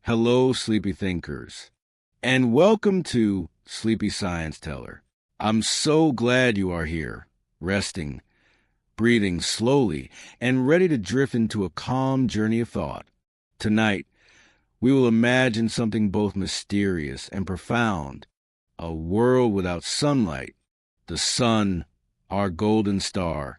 Hello, sleepy thinkers, and welcome to Sleepy Science Teller. I'm so glad you are here, resting, breathing slowly, and ready to drift into a calm journey of thought. Tonight, we will imagine something both mysterious and profound, a world without sunlight. The sun, our golden star,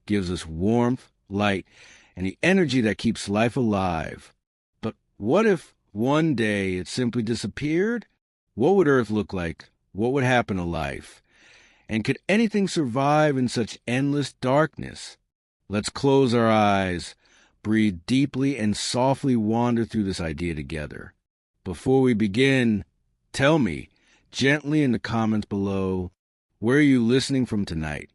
gives us warmth, light, and the energy that keeps life alive. But what if one day it simply disappeared? What would Earth look like? What would happen to life? And could anything survive in such endless darkness? Let's close our eyes, breathe deeply, and softly wander through this idea together. Before we begin, tell me, gently in the comments below, where are you listening from tonight?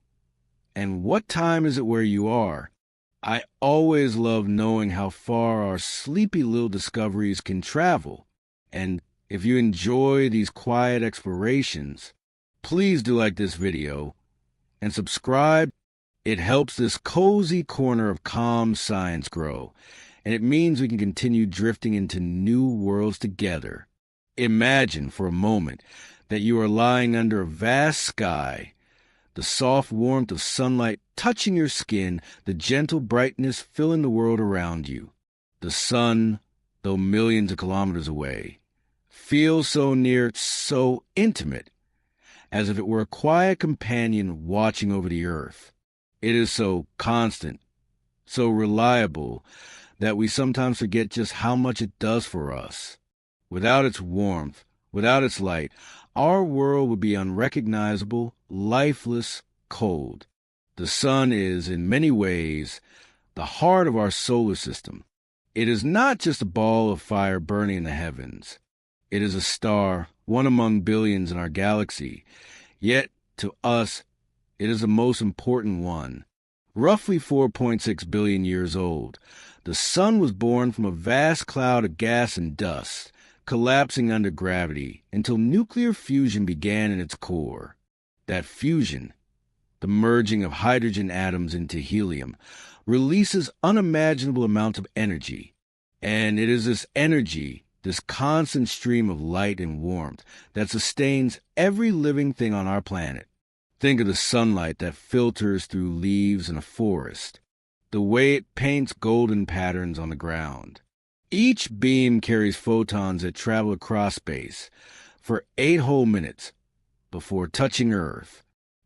And what time is it where you are? I always love knowing how far our sleepy little discoveries can travel. And if you enjoy these quiet explorations, please do like this video and subscribe. It helps this cozy corner of calm science grow, and it means we can continue drifting into new worlds together. Imagine for a moment that you are lying under a vast sky, the soft warmth of sunlight touching your skin, the gentle brightness filling the world around you. The sun, though millions of kilometers away, feels so near, so intimate, as if it were a quiet companion watching over the earth. It is so constant, so reliable, that we sometimes forget just how much it does for us. Without its warmth, without its light, our world would be unrecognizable, lifeless, cold. The sun is, in many ways, the heart of our solar system. It is not just a ball of fire burning in the heavens. It is a star, one among billions in our galaxy. Yet, to us, it is the most important one. Roughly 4.6 billion years old, the sun was born from a vast cloud of gas and dust, collapsing under gravity until nuclear fusion began in its core. That fusion, the merging of hydrogen atoms into helium, releases unimaginable amounts of energy. And it is this energy, this constant stream of light and warmth, that sustains every living thing on our planet. Think of the sunlight that filters through leaves in a forest, the way it paints golden patterns on the ground. Each beam carries photons that travel across space for 8 whole minutes before touching Earth.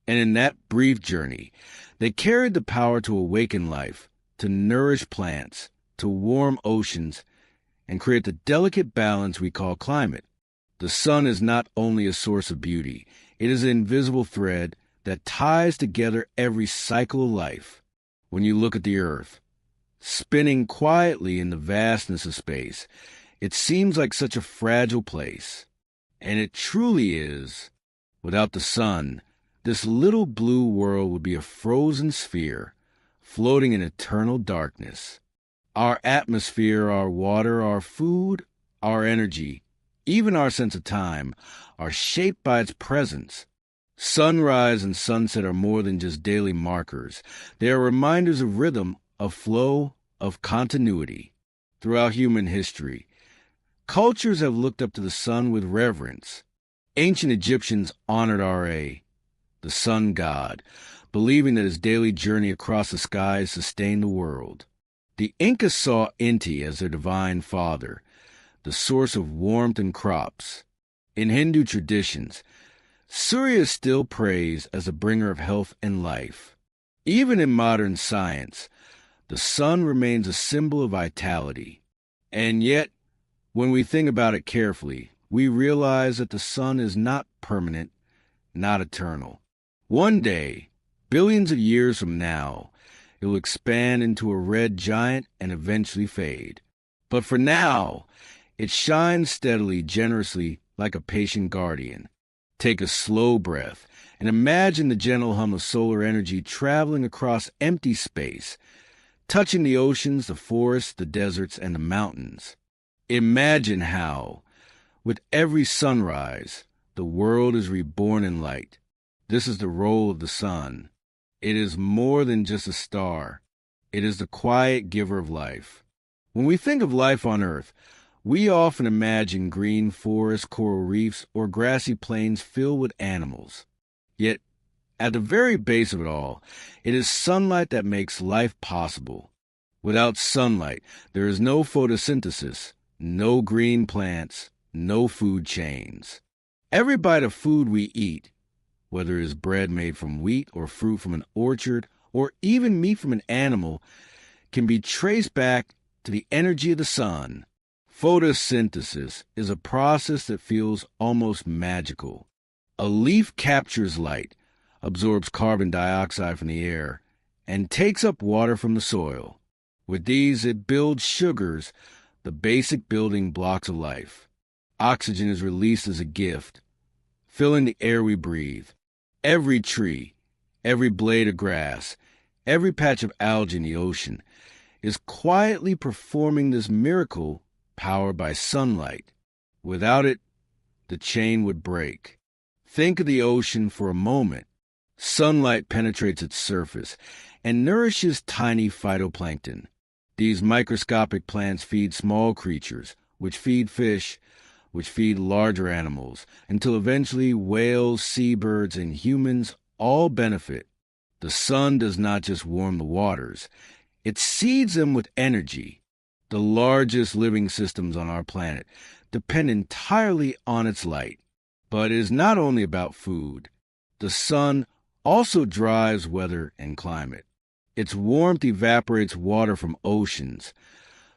And in that brief journey, they carried the power to awaken life, to nourish plants, to warm oceans, and create the delicate balance we call climate. The sun is not only a source of beauty, it is an invisible thread that ties together every cycle of life. When you look at the Earth, spinning quietly in the vastness of space, it seems like such a fragile place. And it truly is. Without the sun, this little blue world would be a frozen sphere, floating in eternal darkness. Our atmosphere, our water, our food, our energy, even our sense of time, are shaped by its presence. Sunrise and sunset are more than just daily markers. They are reminders of rhythm, of flow, of continuity. Throughout human history, cultures have looked up to the sun with reverence. Ancient Egyptians honored Ra, the sun god, believing that his daily journey across the skies sustained the world. The Incas saw Inti as their divine father, the source of warmth and crops. In Hindu traditions, Surya is still praised as the bringer of health and life. Even in modern science, the sun remains a symbol of vitality. And yet, when we think about it carefully, we realize that the sun is not permanent, not eternal. One day, billions of years from now, it will expand into a red giant and eventually fade. But for now, it shines steadily, generously, like a patient guardian. Take a slow breath and imagine the gentle hum of solar energy traveling across empty space, touching the oceans, the forests, the deserts, and the mountains. Imagine how, with every sunrise, the world is reborn in light. This is the role of the sun. It is more than just a star. It is the quiet giver of life. When we think of life on Earth, We often imagine green forests, coral reefs, or grassy plains filled with animals. Yet, at the very base of it all, it is sunlight that makes life possible. Without sunlight, there is no photosynthesis, no green plants, no food chains. Every bite of food we eat, whether it is bread made from wheat or fruit from an orchard or even meat from an animal, can be traced back to the energy of the sun. Photosynthesis is a process that feels almost magical. A leaf captures light, absorbs carbon dioxide from the air, and takes up water from the soil. With these, it builds sugars, the basic building blocks of life. Oxygen is released as a gift, filling the air we breathe. Every tree, every blade of grass, every patch of algae in the ocean is quietly performing this miracle powered by sunlight. Without it, the chain would break. Think of the ocean for a moment. Sunlight penetrates its surface and nourishes tiny phytoplankton. These microscopic plants feed small creatures, which feed fish, which feed larger animals, until eventually whales, seabirds, and humans all benefit. The sun does not just warm the waters, it seeds them with energy. The largest living systems on our planet depend entirely on its light. But it is not only about food. The sun also drives weather and climate. Its warmth evaporates water from oceans,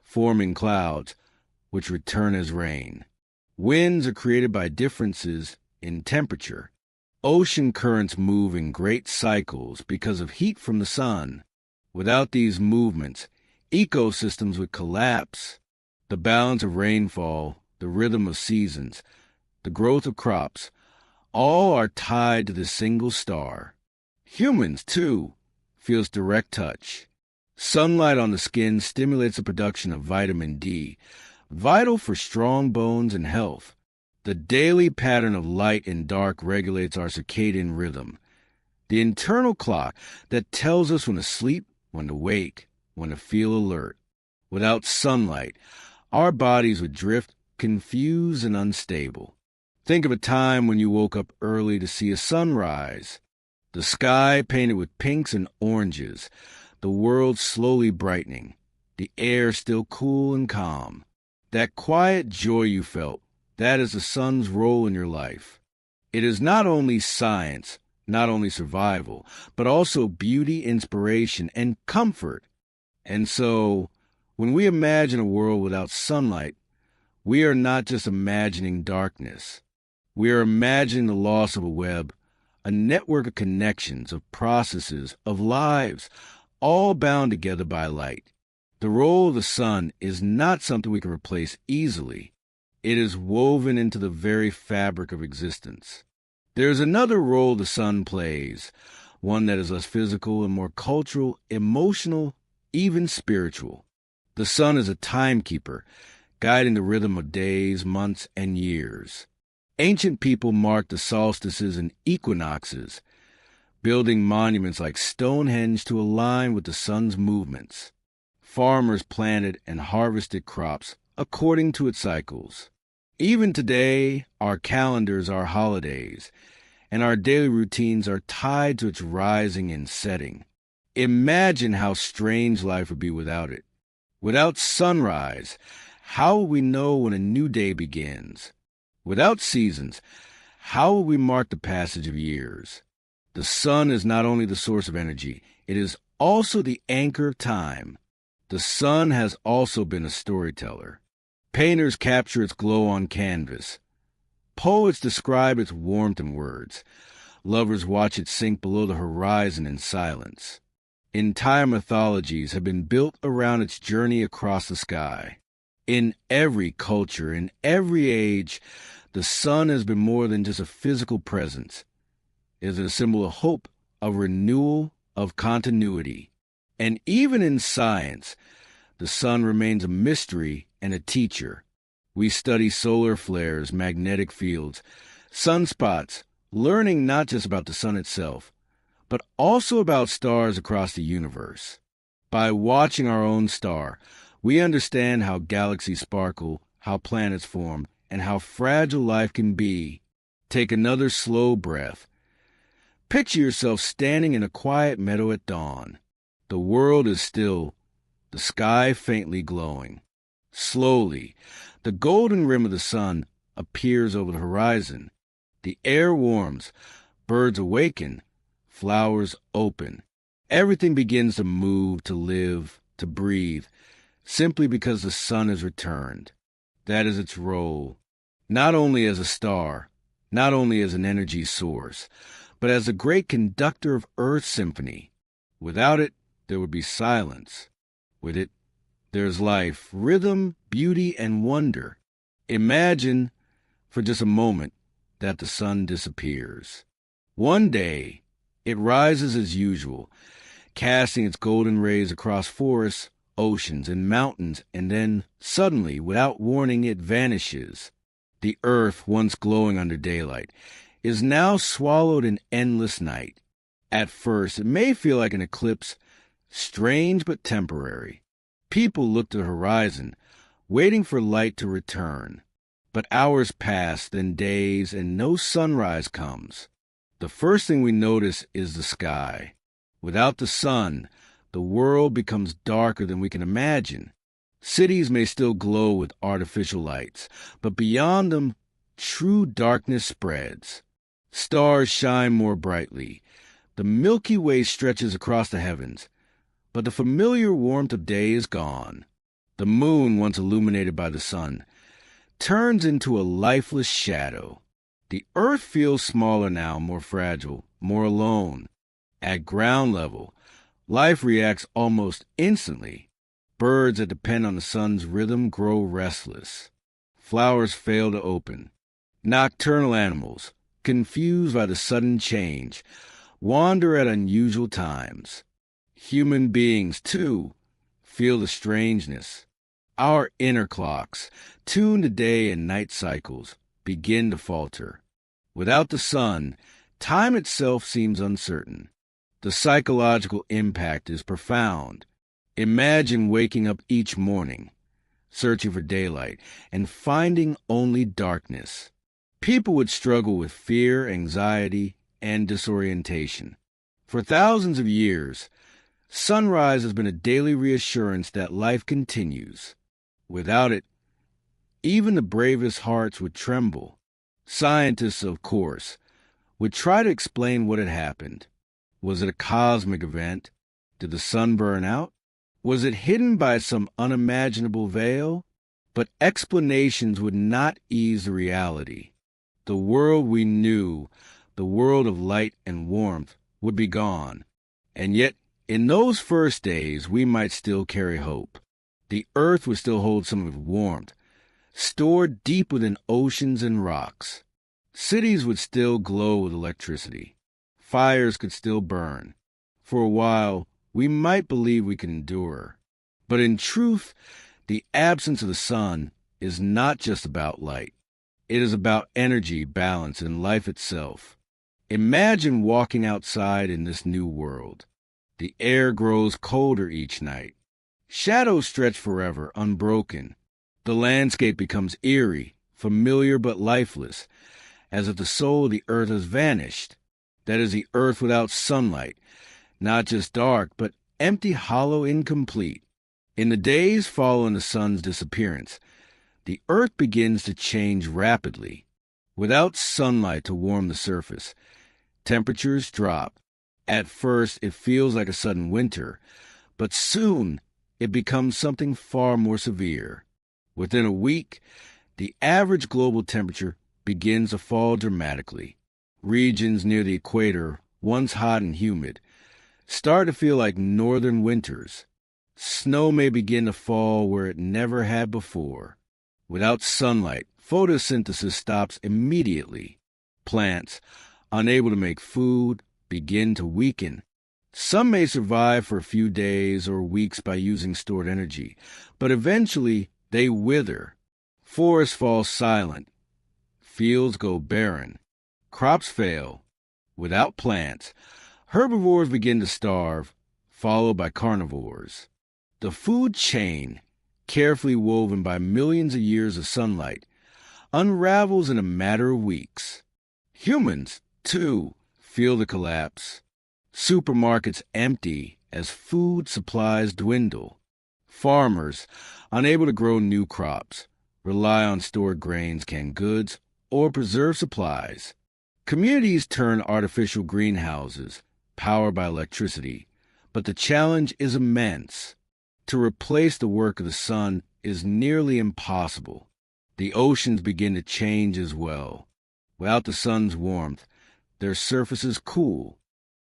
forming clouds, which return as rain. Winds are created by differences in temperature. Ocean currents move in great cycles because of heat from the sun. Without these movements, ecosystems would collapse. The balance of rainfall, the rhythm of seasons, the growth of crops, all are tied to this single star. Humans, too, feels direct touch. Sunlight on the skin stimulates the production of vitamin D, vital for strong bones and health. The daily pattern of light and dark regulates our circadian rhythm, the internal clock that tells us when to sleep, when to wake, when to feel alert. Without sunlight, our bodies would drift, confused and unstable. Think of a time when you woke up early to see a sunrise. The sky painted with pinks and oranges, the world slowly brightening, the air still cool and calm. That quiet joy you felt, that is the sun's role in your life. It is not only science, not only survival, but also beauty, inspiration, and comfort. And so, when we imagine a world without sunlight, we are not just imagining darkness. We are imagining the loss of a web, a network of connections, of processes, of lives, all bound together by light. The role of the sun is not something we can replace easily. It is woven into the very fabric of existence. There is another role the sun plays, one that is less physical and more cultural, emotional, even spiritual. The sun is a timekeeper, guiding the rhythm of days, months, and years. Ancient people marked the solstices and equinoxes, building monuments like Stonehenge to align with the sun's movements. Farmers planted and harvested crops according to its cycles. Even today, our calendars are holidays, and our daily routines are tied to its rising and setting. Imagine how strange life would be without it. Without sunrise, how will we know when a new day begins? Without seasons, how will we mark the passage of years? The sun is not only the source of energy, it is also the anchor of time. The sun has also been a storyteller. Painters capture its glow on canvas. Poets describe its warmth in words. Lovers watch it sink below the horizon in silence. Entire mythologies have been built around its journey across the sky. In every culture, in every age, the sun has been more than just a physical presence. It is a symbol of hope, of renewal, of continuity. And even in science, the sun remains a mystery and a teacher. We study solar flares, magnetic fields, sunspots, learning not just about the sun itself, but also about stars across the universe. By watching our own star, we understand how galaxies sparkle, how planets form, and how fragile life can be. Take another slow breath. Picture yourself standing in a quiet meadow at dawn. The world is still, the sky faintly glowing. Slowly, the golden rim of the sun appears over the horizon. The air warms, birds awaken, flowers open. Everything begins to move, to live, to breathe, simply because the sun has returned. That is its role, not only as a star, not only as an energy source, but as a great conductor of Earth's symphony. Without it, there would be silence. With it, there's life, rhythm, beauty, and wonder. Imagine, for just a moment, that the sun disappears. One day, it rises as usual, casting its golden rays across forests, oceans, and mountains, and then, suddenly, without warning, it vanishes. The earth, once glowing under daylight, is now swallowed in endless night. At first, it may feel like an eclipse, strange but temporary. People look to the horizon, waiting for light to return. But hours pass, then days, and no sunrise comes. The first thing we notice is the sky. Without the sun, the world becomes darker than we can imagine. Cities may still glow with artificial lights, but beyond them, true darkness spreads. Stars shine more brightly. The Milky Way stretches across the heavens, but the familiar warmth of day is gone. The moon, once illuminated by the sun, turns into a lifeless shadow. The earth feels smaller now, more fragile, more alone. At ground level, life reacts almost instantly. Birds that depend on the sun's rhythm grow restless. Flowers fail to open. Nocturnal animals, confused by the sudden change, wander at unusual times. Human beings, too, feel the strangeness. Our inner clocks, tuned to day and night cycles, begin to falter. Without the sun, time itself seems uncertain. The psychological impact is profound. Imagine waking up each morning, searching for daylight, and finding only darkness. People would struggle with fear, anxiety, and disorientation. For thousands of years, sunrise has been a daily reassurance that life continues. Without it, even the bravest hearts would tremble. Scientists, of course, would try to explain what had happened. Was it a cosmic event? Did the sun burn out? Was it hidden by some unimaginable veil? But explanations would not ease the reality. The world we knew, the world of light and warmth, would be gone. And yet, in those first days, we might still carry hope. The earth would still hold some of its warmth, stored deep within oceans and rocks. Cities would still glow with electricity. Fires could still burn. For a while, we might believe we can endure. But in truth, the absence of the sun is not just about light. It is about energy, balance, and life itself. Imagine walking outside in this new world. The air grows colder each night. Shadows stretch forever, unbroken. The landscape becomes eerie, familiar but lifeless, as if the soul of the earth has vanished. That is the earth without sunlight, not just dark, but empty, hollow, incomplete. In the days following the sun's disappearance, the earth begins to change rapidly. Without sunlight to warm the surface, temperatures drop. At first, it feels like a sudden winter, but soon it becomes something far more severe. Within a week, the average global temperature begins to fall dramatically. Regions near the equator, once hot and humid, start to feel like northern winters. Snow may begin to fall where it never had before. Without sunlight, photosynthesis stops immediately. Plants, unable to make food, begin to weaken. Some may survive for a few days or weeks by using stored energy, but eventually they wither. Forests fall silent. Fields go barren. Crops fail. Without plants, herbivores begin to starve, followed by carnivores. The food chain, carefully woven by millions of years of sunlight, unravels in a matter of weeks. Humans, too, feel the collapse. Supermarkets empty as food supplies dwindle. Farmers, unable to grow new crops, rely on stored grains, canned goods, or preserved supplies. Communities turn artificial greenhouses, powered by electricity, but the challenge is immense. To replace the work of the sun is nearly impossible. The oceans begin to change as well. Without the sun's warmth, their surfaces cool.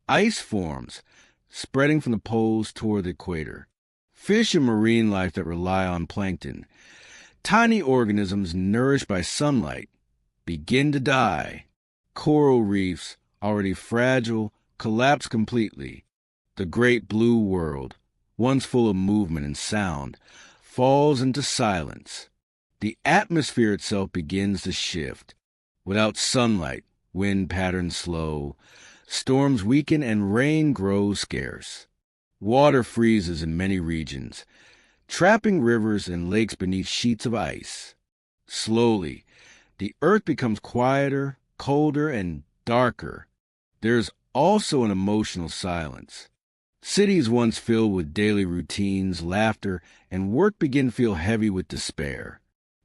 Ice forms, spreading from the poles toward the equator. Fish and marine life that rely on plankton, tiny organisms nourished by sunlight, begin to die. Coral reefs, already fragile, collapse completely. The great blue world, once full of movement and sound, falls into silence. The atmosphere itself begins to shift. Without sunlight, wind patterns slow, storms weaken and rain grows scarce. Water freezes in many regions, trapping rivers and lakes beneath sheets of ice. Slowly, the earth becomes quieter, colder, and darker. There's also an emotional silence. Cities once filled with daily routines, laughter, and work begin to feel heavy with despair.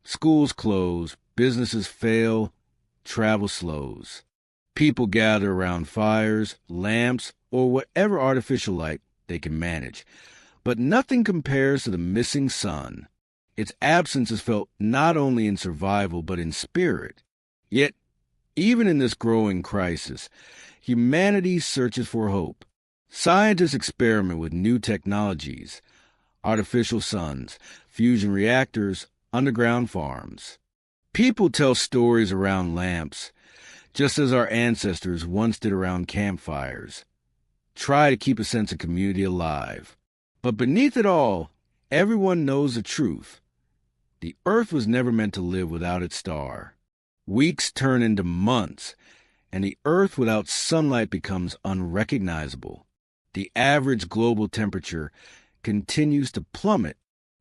Schools close, businesses fail, travel slows. People gather around fires, lamps, or whatever artificial light they can manage. But nothing compares to the missing sun. Its absence is felt not only in survival but in spirit. Yet, even in this growing crisis, humanity searches for hope. Scientists experiment with new technologies, artificial suns, fusion reactors, underground farms. People tell stories around lamps, just as our ancestors once did around campfires. Try to keep a sense of community alive. But beneath it all, everyone knows the truth. The earth was never meant to live without its star. Weeks turn into months, and the earth without sunlight becomes unrecognizable. The average global temperature continues to plummet.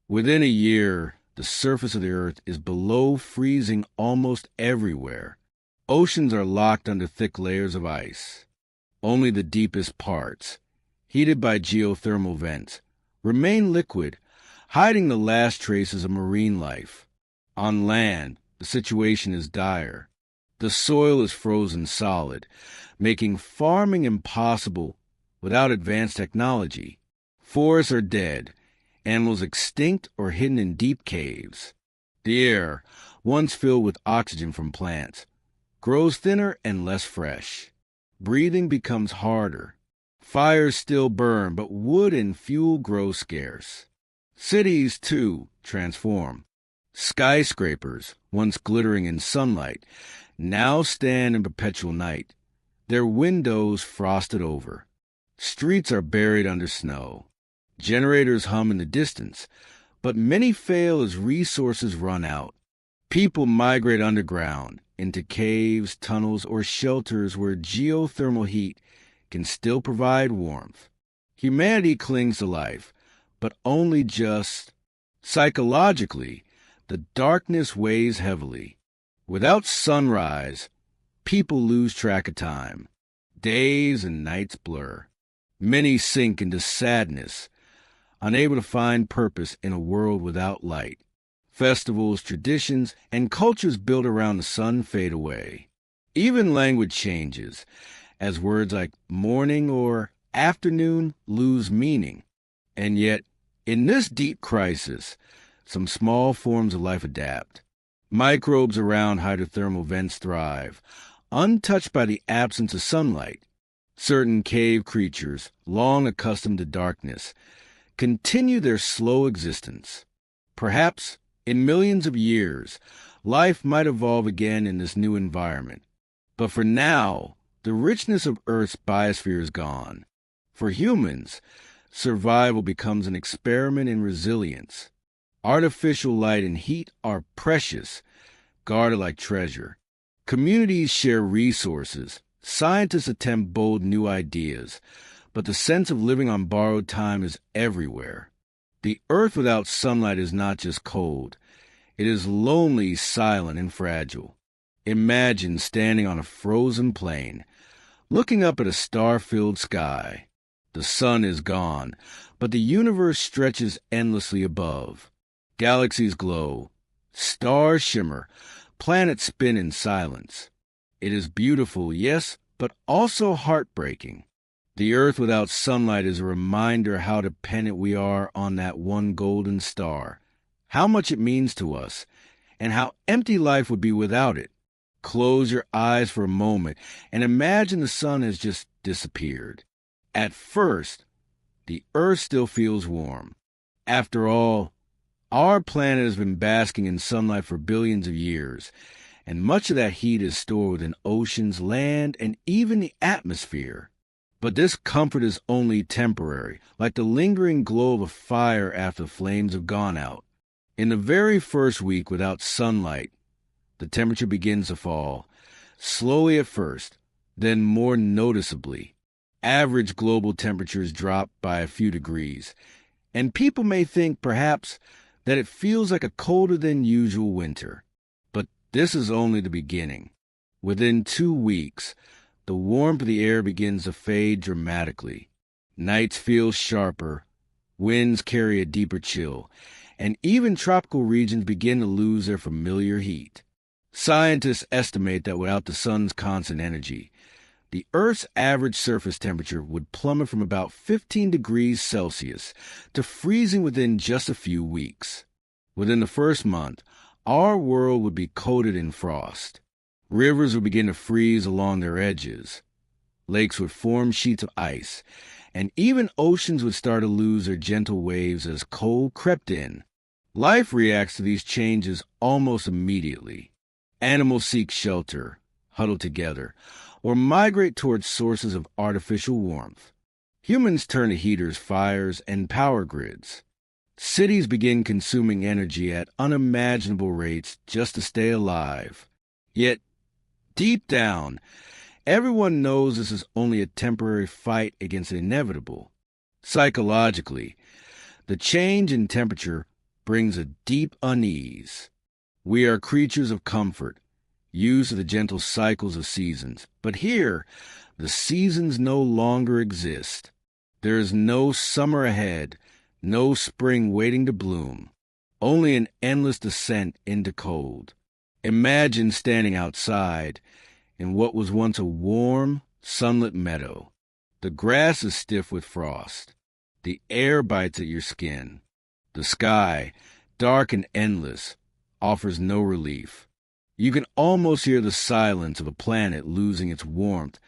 Within a year, the surface of the earth is below freezing almost everywhere. Oceans are locked under thick layers of ice. Only the deepest parts, heated by geothermal vents, remain liquid, hiding the last traces of marine life. On land, the situation is dire. The soil is frozen solid, making farming impossible without advanced technology. Forests are dead, animals extinct or hidden in deep caves. The air, once filled with oxygen from plants, grows thinner and less fresh. Breathing becomes harder. Fires still burn, but wood and fuel grow scarce. Cities, too, transform. Skyscrapers, once glittering in sunlight, now stand in perpetual night, their windows frosted over. Streets are buried under snow. Generators hum in the distance, but many fail as resources run out. People migrate underground, into caves, tunnels, or shelters where geothermal heat can still provide warmth. Humanity clings to life, but only just. Psychologically, the darkness weighs heavily. Without sunrise, people lose track of time. Days and nights blur. Many sink into sadness, unable to find purpose in a world without light. Festivals, traditions, and cultures built around the sun fade away. Even language changes, as words like morning or afternoon lose meaning. And yet, in this deep crisis, some small forms of life adapt. Microbes around hydrothermal vents thrive, untouched by the absence of sunlight. Certain cave creatures, long accustomed to darkness, continue their slow existence. Perhaps, in millions of years, life might evolve again in this new environment. But for now, the richness of Earth's biosphere is gone. For humans, survival becomes an experiment in resilience. Artificial light and heat are precious, guarded like treasure. Communities share resources. Scientists attempt bold new ideas. But the sense of living on borrowed time is everywhere. The Earth without sunlight is not just cold. It is lonely, silent, and fragile. Imagine standing on a frozen plain, looking up at a star-filled sky. The sun is gone, but the universe stretches endlessly above. Galaxies glow, stars shimmer, planets spin in silence. It is beautiful, yes, but also heartbreaking. The Earth without sunlight is a reminder how dependent we are on that one golden star, how much it means to us, and how empty life would be without it. Close your eyes for a moment and imagine the sun has just disappeared. At first, the Earth still feels warm. After all, our planet has been basking in sunlight for billions of years, and much of that heat is stored within oceans, land, and even the atmosphere. But this comfort is only temporary, like the lingering glow of a fire after the flames have gone out. In the very first week without sunlight, the temperature begins to fall, slowly at first, then more noticeably. Average global temperatures drop by a few degrees, and people may think perhaps that it feels like a colder than usual winter. But this is only the beginning. Within 2 weeks, the warmth of the air begins to fade dramatically. Nights feel sharper, winds carry a deeper chill, and even tropical regions begin to lose their familiar heat. Scientists estimate that without the sun's constant energy, the Earth's average surface temperature would plummet from about 15 degrees Celsius to freezing within just a few weeks. Within the first month, our world would be coated in frost. Rivers would begin to freeze along their edges. Lakes would form sheets of ice, and even oceans would start to lose their gentle waves as cold crept in. Life reacts to these changes almost immediately. Animals seek shelter, huddle together, or migrate towards sources of artificial warmth. Humans turn to heaters, fires, and power grids. Cities begin consuming energy at unimaginable rates just to stay alive. Yet, deep down, everyone knows this is only a temporary fight against the inevitable. Psychologically, the change in temperature brings a deep unease. We are creatures of comfort, used to the gentle cycles of seasons. But here, the seasons no longer exist. There is no summer ahead, no spring waiting to bloom, only an endless descent into cold. Imagine standing outside in what was once a warm, sunlit meadow. The grass is stiff with frost. The air bites at your skin. The sky, dark and endless, offers no relief. You can almost hear the silence of a planet losing its warmth,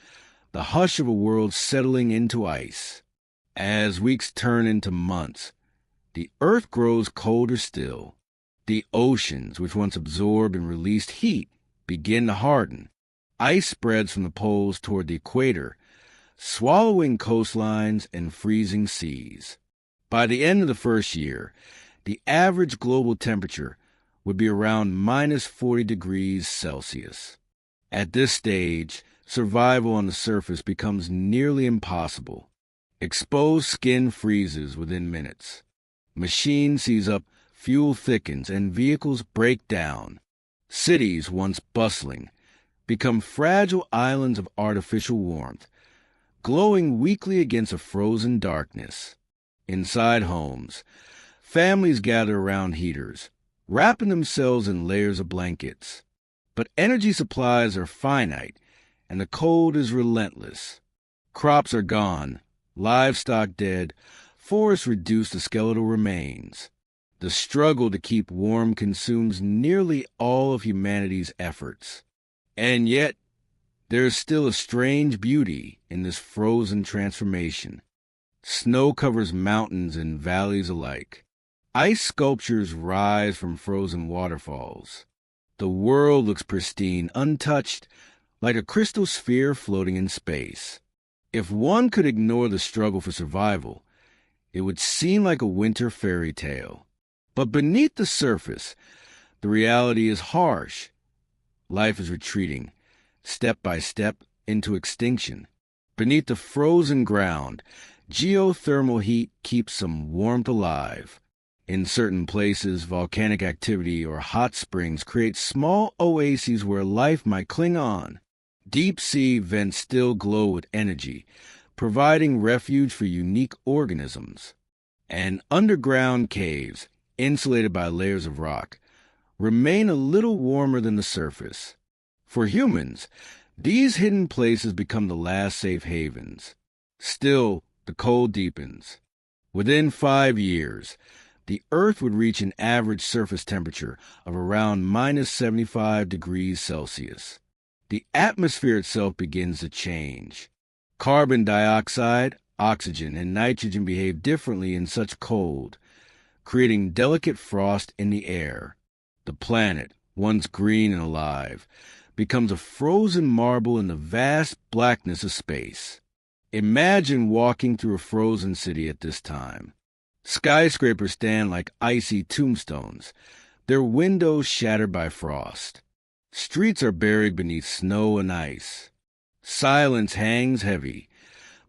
the hush of a world settling into ice. As weeks turn into months, the Earth grows colder still. The oceans, which once absorbed and released heat, begin to harden. Ice spreads from the poles toward the equator, swallowing coastlines and freezing seas. By the end of the first year, the average global temperature would be around minus 40 degrees Celsius. At this stage, survival on the surface becomes nearly impossible. Exposed skin freezes within minutes. Machines seize up, fuel thickens, and vehicles break down. Cities, once bustling, become fragile islands of artificial warmth, glowing weakly against a frozen darkness. Inside homes, families gather around heaters, wrapping themselves in layers of blankets. But energy supplies are finite, and the cold is relentless. Crops are gone, livestock dead, forests reduced to skeletal remains. The struggle to keep warm consumes nearly all of humanity's efforts. And yet, there is still a strange beauty in this frozen transformation. Snow covers mountains and valleys alike. Ice sculptures rise from frozen waterfalls. The world looks pristine, untouched, like a crystal sphere floating in space. If one could ignore the struggle for survival, it would seem like a winter fairy tale. But beneath the surface, the reality is harsh. Life is retreating, step by step, into extinction. Beneath the frozen ground, Geothermal heat keeps some warmth alive. In certain places, volcanic activity or hot springs create small oases where life might cling on. Deep sea vents still glow with energy, providing refuge for unique organisms. And underground caves, insulated by layers of rock, remain a little warmer than the surface. For humans, these hidden places become the last safe havens. Still, the cold deepens. Within 5 years, the Earth would reach an average surface temperature of around -75 degrees Celsius. The atmosphere itself begins to change. Carbon dioxide, oxygen, and nitrogen behave differently in such cold, creating delicate frost in the air. The planet, once green and alive, becomes a frozen marble in the vast blackness of space. Imagine walking through a frozen city at this time. Skyscrapers stand like icy tombstones, their windows shattered by frost. Streets are buried beneath snow and ice. Silence hangs heavy,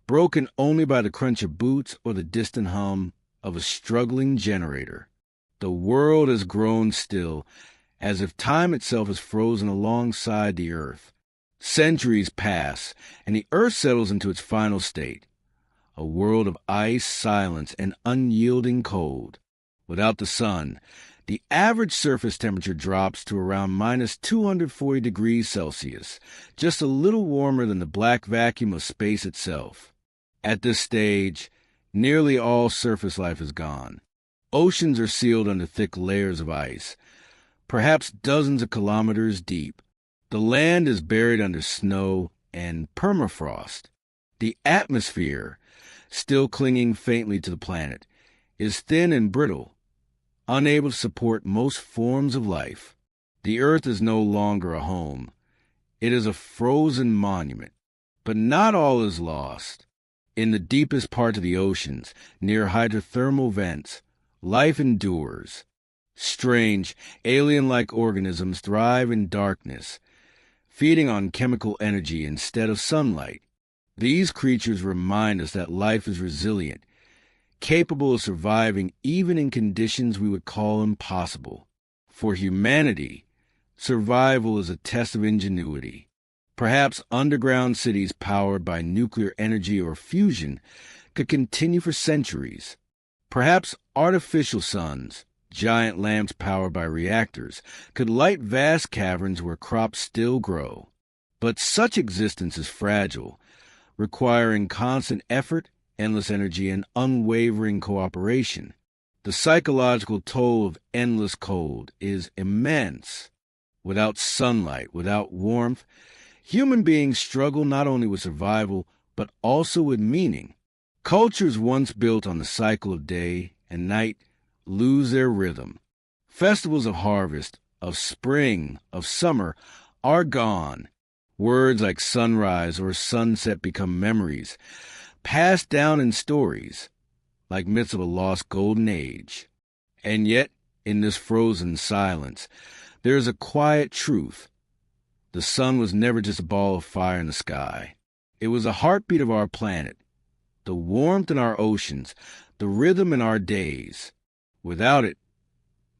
broken only by the crunch of boots or the distant hum of a struggling generator. The world has grown still, as if time itself is frozen alongside the earth. Centuries pass, and the earth settles into its final state, a world of ice, silence, and unyielding cold. Without the sun, the average surface temperature drops to around -240 degrees Celsius, just a little warmer than the black vacuum of space itself. At this stage, nearly all surface life is gone. Oceans are sealed under thick layers of ice, perhaps dozens of kilometers deep. The land is buried under snow and permafrost. The atmosphere, still clinging faintly to the planet, is thin and brittle, unable to support most forms of life. The Earth is no longer a home. It is a frozen monument. But not all is lost. In the deepest parts of the oceans, near hydrothermal vents, life endures. Strange, alien-like organisms thrive in darkness, feeding on chemical energy instead of sunlight. These creatures remind us that life is resilient, capable of surviving even in conditions we would call impossible. For humanity, survival is a test of ingenuity. Perhaps underground cities powered by nuclear energy or fusion could continue for centuries. Perhaps artificial suns, giant lamps powered by reactors, could light vast caverns where crops still grow. But such existence is fragile, requiring constant effort, endless energy, and unwavering cooperation. The psychological toll of endless cold is immense. Without sunlight, without warmth, human beings struggle not only with survival, but also with meaning. Cultures once built on the cycle of day and night lose their rhythm. Festivals of harvest, of spring, of summer are gone. Words like sunrise or sunset become memories, passed down in stories, like myths of a lost golden age. And yet, in this frozen silence, there is a quiet truth. The sun was never just a ball of fire in the sky. It was the heartbeat of our planet, the warmth in our oceans, the rhythm in our days. Without it,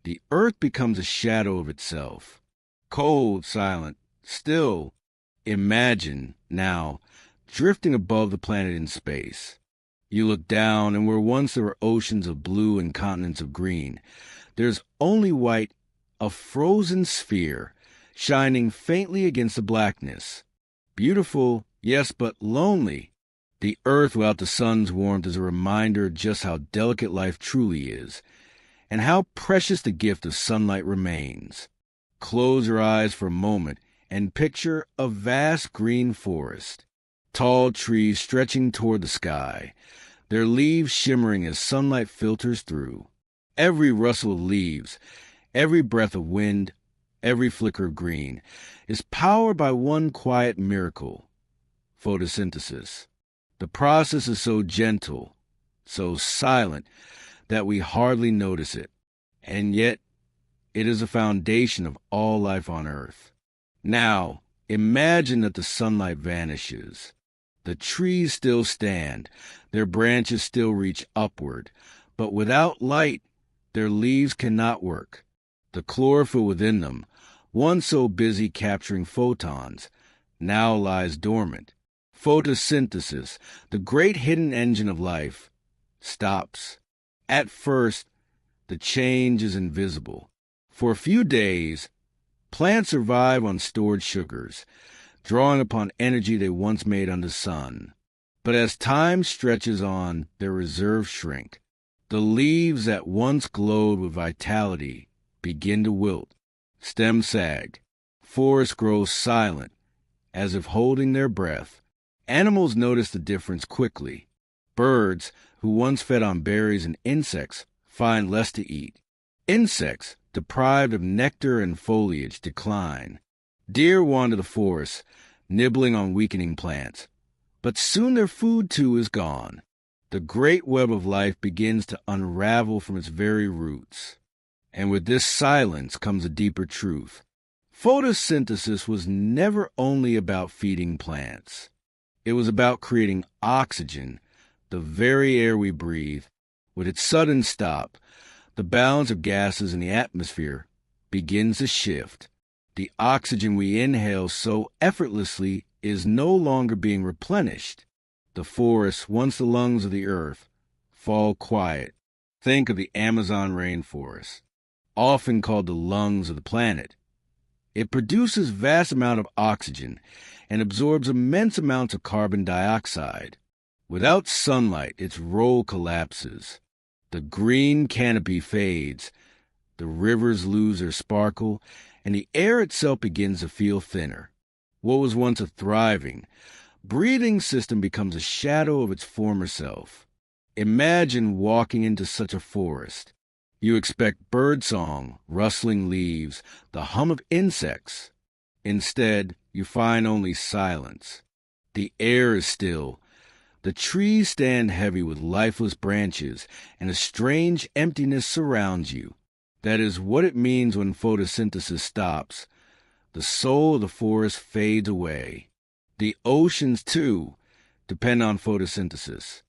the earth becomes a shadow of itself. Cold, silent, still. Imagine, now, drifting above the planet in space. You look down, and where once there were oceans of blue and continents of green, there's only white, a frozen sphere, shining faintly against the blackness. Beautiful, yes, but lonely. The earth without the sun's warmth is a reminder of just how delicate life truly is, and how precious the gift of sunlight remains. Close your eyes for a moment and picture a vast green forest. Tall trees stretching toward the sky, their leaves shimmering as sunlight filters through. Every rustle of leaves, every breath of wind, every flicker of green is powered by one quiet miracle: photosynthesis. The process is so gentle, so silent, that we hardly notice it. And yet, it is the foundation of all life on Earth. Now, imagine that the sunlight vanishes. The trees still stand, their branches still reach upward, but without light, their leaves cannot work. The chlorophyll within them, once so busy capturing photons, now lies dormant. Photosynthesis, the great hidden engine of life, stops. At first, the change is invisible. For a few days, plants survive on stored sugars, drawing upon energy they once made under the sun. But as time stretches on, their reserves shrink. The leaves that once glowed with vitality begin to wilt. Stems sag. Forests grow silent, as if holding their breath. Animals notice the difference quickly. Birds, who once fed on berries and insects, find less to eat. Insects, deprived of nectar and foliage, decline. Deer wander the forest, nibbling on weakening plants. But soon their food, too, is gone. The great web of life begins to unravel from its very roots. And with this silence comes a deeper truth. Photosynthesis was never only about feeding plants. It was about creating oxygen, the very air we breathe. With its sudden stop, the balance of gases in the atmosphere begins to shift. The oxygen we inhale so effortlessly is no longer being replenished. The forests, once the lungs of the earth, fall quiet. Think of the Amazon rainforest, often called the lungs of the planet. It produces vast amounts of oxygen and absorbs immense amounts of carbon dioxide. Without sunlight, its role collapses. The green canopy fades, the rivers lose their sparkle, and the air itself begins to feel thinner. What was once a thriving, breathing system becomes a shadow of its former self. Imagine walking into such a forest. You expect birdsong, rustling leaves, the hum of insects. Instead, you find only silence. The air is still. The trees stand heavy with lifeless branches, and a strange emptiness surrounds you. That is what it means when photosynthesis stops. The soul of the forest fades away. The oceans, too, depend on photosynthesis.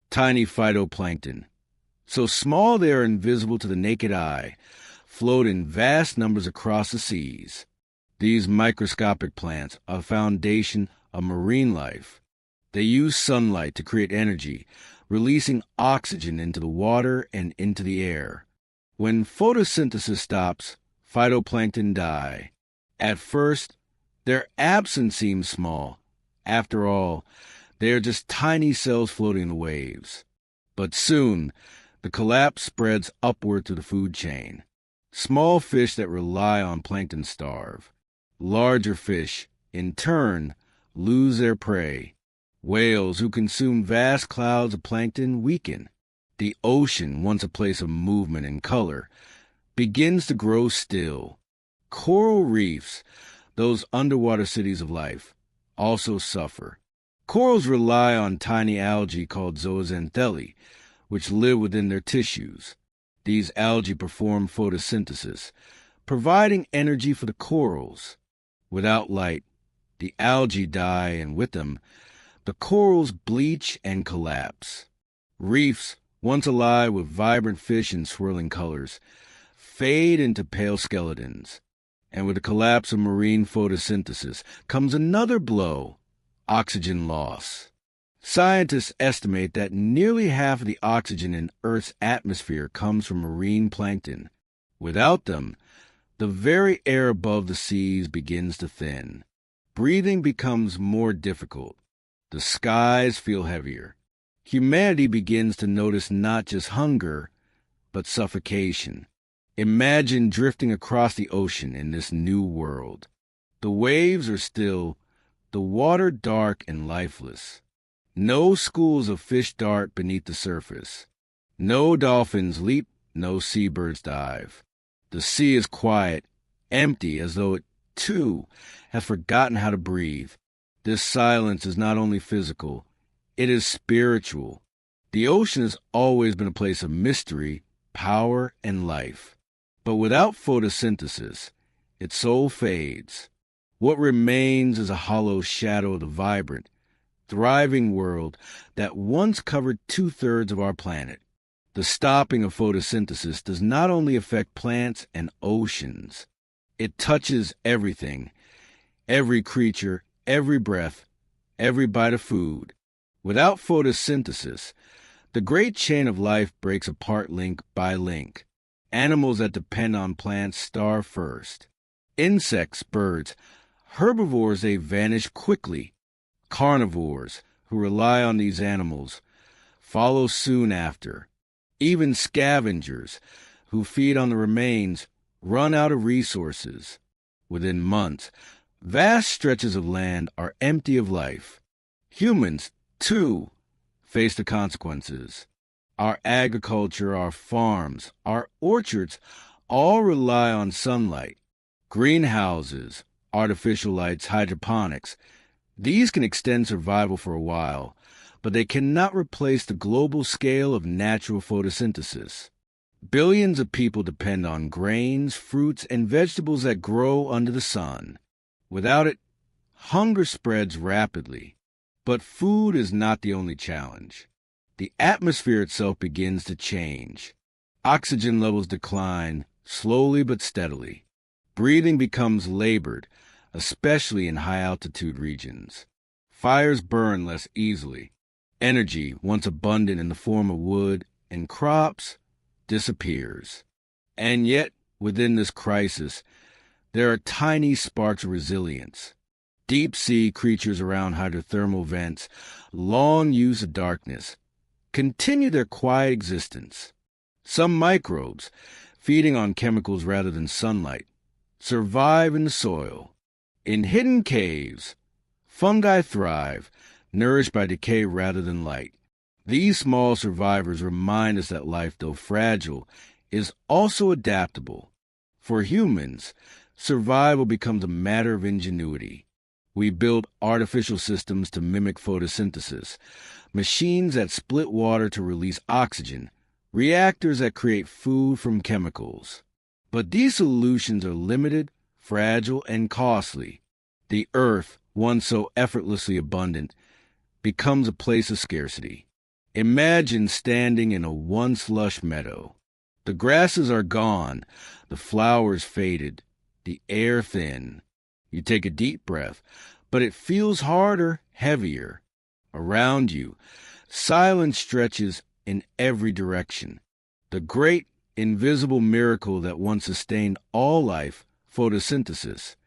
Tiny phytoplankton, so small they are invisible to the naked eye, float in vast numbers across the seas. These microscopic plants are the foundation of marine life. They use sunlight to create energy, releasing oxygen into the water and into the air. When photosynthesis stops, phytoplankton die. At first, their absence seems small. After all, they are just tiny cells floating in the waves. But soon, the collapse spreads upward to the food chain. Small fish that rely on plankton starve. Larger fish, in turn, lose their prey. Whales who consume vast clouds of plankton weaken. The ocean, once a place of movement and color, begins to grow still. Coral reefs, those underwater cities of life, also suffer. Corals rely on tiny algae called zooxanthellae, which live within their tissues. These algae perform photosynthesis, providing energy for the corals. Without light, the algae die, and with them, the corals bleach and collapse. Reefs, once alive with vibrant fish and swirling colors, fade into pale skeletons. And with the collapse of marine photosynthesis comes another blow: oxygen loss. Scientists estimate that nearly half of the oxygen in Earth's atmosphere comes from marine plankton. Without them, the very air above the seas begins to thin. Breathing becomes more difficult. The skies feel heavier. Humanity begins to notice not just hunger, but suffocation. Imagine drifting across the ocean in this new world. The waves are still, the water dark and lifeless. No schools of fish dart beneath the surface. No dolphins leap, no seabirds dive. The sea is quiet, empty, as though it, too, has forgotten how to breathe. This silence is not only physical, it is spiritual. The ocean has always been a place of mystery, power, and life. But without photosynthesis, its soul fades. What remains is a hollow shadow of the vibrant, thriving world that once covered 2/3 of our planet. The stopping of photosynthesis does not only affect plants and oceans, it touches everything, every creature, every breath, every bite of food. Without photosynthesis, the great chain of life breaks apart link by link. Animals that depend on plants starve first. Insects, birds, herbivores, they vanish quickly. Carnivores, who rely on these animals, follow soon after. Even scavengers, who feed on the remains, run out of resources. Within months, vast stretches of land are empty of life. Humans, too, face the consequences. Our agriculture, our farms, our orchards all rely on sunlight. Greenhouses, artificial lights, hydroponics. These can extend survival for a while, but they cannot replace the global scale of natural photosynthesis. Billions of people depend on grains, fruits, and vegetables that grow under the sun. Without it, hunger spreads rapidly. But food is not the only challenge. The atmosphere itself begins to change. Oxygen levels decline, slowly but steadily. Breathing becomes labored, especially in high-altitude regions. Fires burn less easily. Energy, once abundant in the form of wood and crops, disappears. And yet, within this crisis, there are tiny sparks of resilience. Deep-sea creatures around hydrothermal vents, long used to darkness, continue their quiet existence. Some microbes, feeding on chemicals rather than sunlight, survive in the soil. In hidden caves, fungi thrive, nourished by decay rather than light. These small survivors remind us that life, though fragile, is also adaptable. For humans, survival becomes a matter of ingenuity. We build artificial systems to mimic photosynthesis, machines that split water to release oxygen, reactors that create food from chemicals. But these solutions are limited, fragile, and costly. The earth, once so effortlessly abundant, becomes a place of scarcity. Imagine standing in a once lush meadow. The grasses are gone, the flowers faded, the air thin. You take a deep breath, but it feels harder, heavier. Around you, silence stretches in every direction. The great, invisible miracle that once sustained all life, photosynthesis,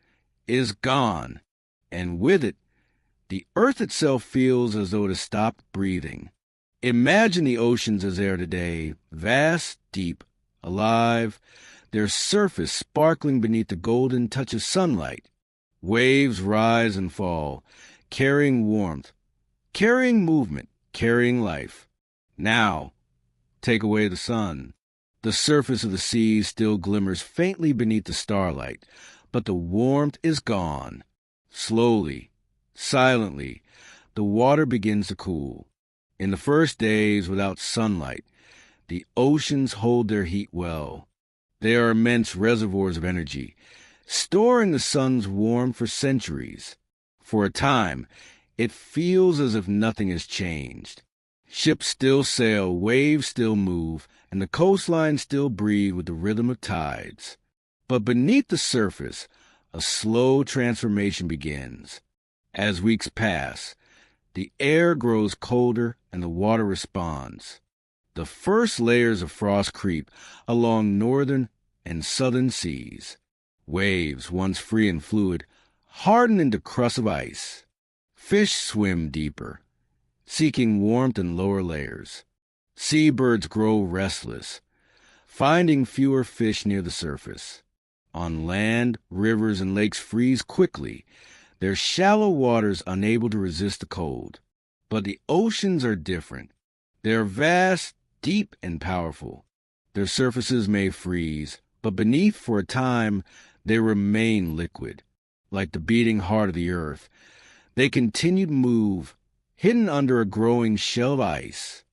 is gone, and with it, the earth itself feels as though it has stopped breathing. Imagine the oceans as they are today, vast, deep, alive, their surface sparkling beneath the golden touch of sunlight. Waves rise and fall, carrying warmth, carrying movement, carrying life. Now, take away the sun. The surface of the sea still glimmers faintly beneath the starlight, but the warmth is gone. Slowly, silently, the water begins to cool. In the first days without sunlight, the oceans hold their heat well. They are immense reservoirs of energy, storing the sun's warmth for centuries. For a time, it feels as if nothing has changed. Ships still sail, waves still move, and the coastline still breathe with the rhythm of tides. But beneath the surface, a slow transformation begins. As weeks pass, the air grows colder and the water responds. The first layers of frost creep along northern and southern seas. Waves, once free and fluid, harden into crusts of ice. Fish swim deeper, seeking warmth in lower layers. Seabirds grow restless, finding fewer fish near the surface. On land, rivers and lakes freeze quickly, their shallow waters unable to resist the cold. But the oceans are different. They are vast, deep, and powerful. Their surfaces may freeze, but beneath for a time they remain liquid. Like the beating heart of the earth, they continue to move, hidden under a growing shell of ice.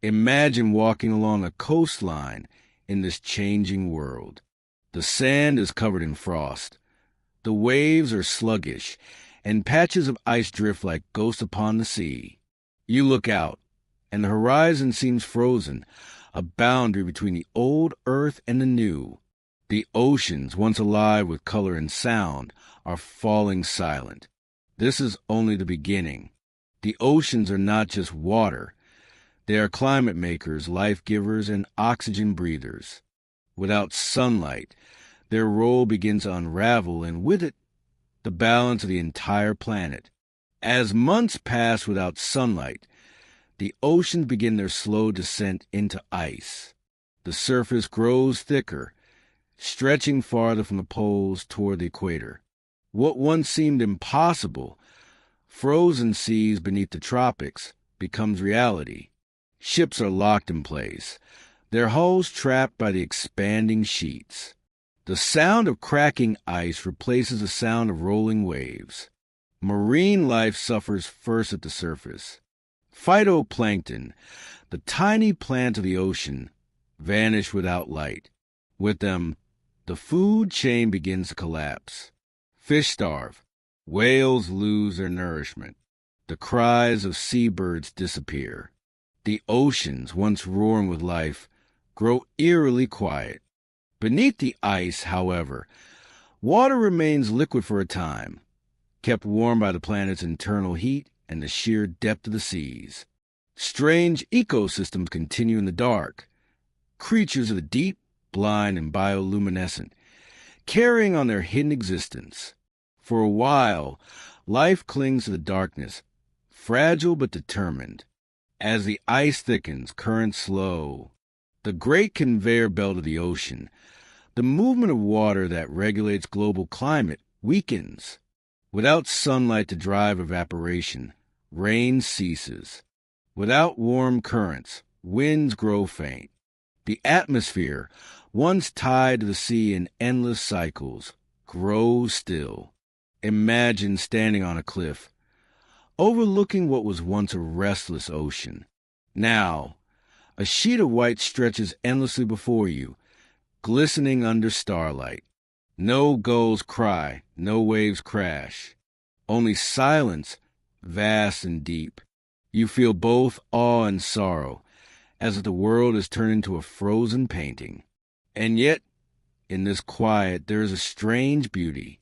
Imagine walking along a coastline in this changing world. The sand is covered in frost. The waves are sluggish, and patches of ice drift like ghosts upon the sea. You look out, and the horizon seems frozen, a boundary between the old earth and the new. The oceans, once alive with color and sound, are falling silent. This is only the beginning. The oceans are not just water. They are climate makers, life givers, and oxygen breathers. Without sunlight, their role begins to unravel, and with it, the balance of the entire planet. As months pass without sunlight, the oceans begin their slow descent into ice. The surface grows thicker, stretching farther from the poles toward the equator. What once seemed impossible, frozen seas beneath the tropics, becomes reality. Ships are locked in place, their hulls trapped by the expanding sheets. The sound of cracking ice replaces the sound of rolling waves. Marine life suffers first at the surface. Phytoplankton, the tiny plants of the ocean, vanish without light. With them, the food chain begins to collapse. Fish starve. Whales lose their nourishment. The cries of seabirds disappear. The oceans, once roaring with life, grow eerily quiet. Beneath the ice, however, water remains liquid for a time, kept warm by the planet's internal heat and the sheer depth of the seas. Strange ecosystems continue in the dark. Creatures of the deep, blind, and bioluminescent, carrying on their hidden existence. For a while, life clings to the darkness, fragile but determined. As the ice thickens, currents slow. The great conveyor belt of the ocean, the movement of water that regulates global climate, weakens. Without sunlight to drive evaporation, rain ceases. Without warm currents, winds grow faint. The atmosphere, once tied to the sea in endless cycles, grows still. Imagine standing on a cliff, overlooking what was once a restless ocean. Now, a sheet of white stretches endlessly before you, glistening under starlight. No gulls cry, no waves crash. Only silence, vast and deep. You feel both awe and sorrow, as if the world has turned into a frozen painting. And yet, in this quiet, there is a strange beauty.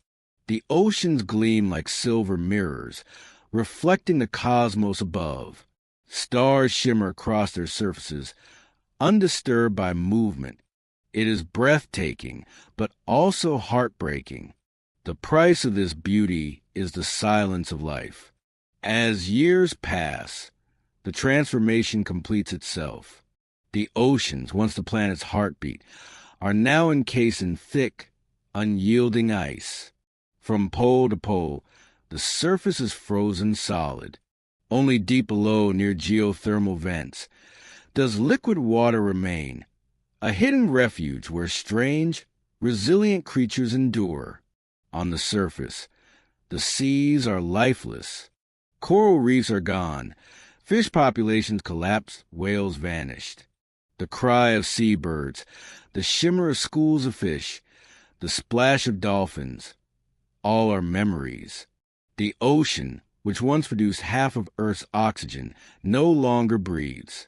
The oceans gleam like silver mirrors, reflecting the cosmos above. Stars shimmer across their surfaces, undisturbed by movement. It is breathtaking, but also heartbreaking. The price of this beauty is the silence of life. As years pass, the transformation completes itself. The oceans, once the planet's heartbeat, are now encased in thick, unyielding ice. From pole to pole, the surface is frozen solid. Only deep below, near geothermal vents, does liquid water remain, a hidden refuge where strange, resilient creatures endure. On the surface, the seas are lifeless. Coral reefs are gone. Fish populations collapsed, whales vanished. The cry of seabirds, the shimmer of schools of fish, the splash of dolphins, all are memories. The ocean, which once produced half of Earth's oxygen, no longer breathes.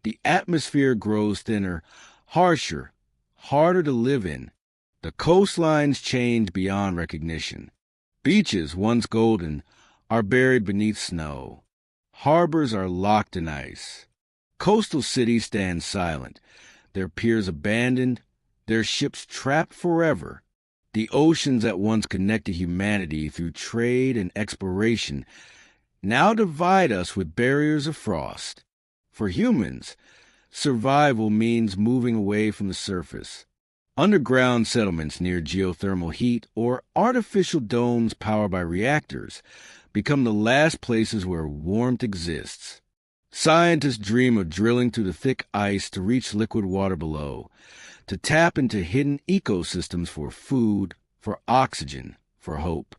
The atmosphere grows thinner, harsher, harder to live in. The coastlines change beyond recognition. Beaches, once golden, are buried beneath snow. Harbors are locked in ice. Coastal cities stand silent, their piers abandoned, their ships trapped forever. The oceans that once connected humanity through trade and exploration now divide us with barriers of frost. For humans, survival means moving away from the surface. Underground settlements near geothermal heat or artificial domes powered by reactors become the last places where warmth exists. Scientists dream of drilling through the thick ice to reach liquid water below, to tap into hidden ecosystems for food, for oxygen, for hope.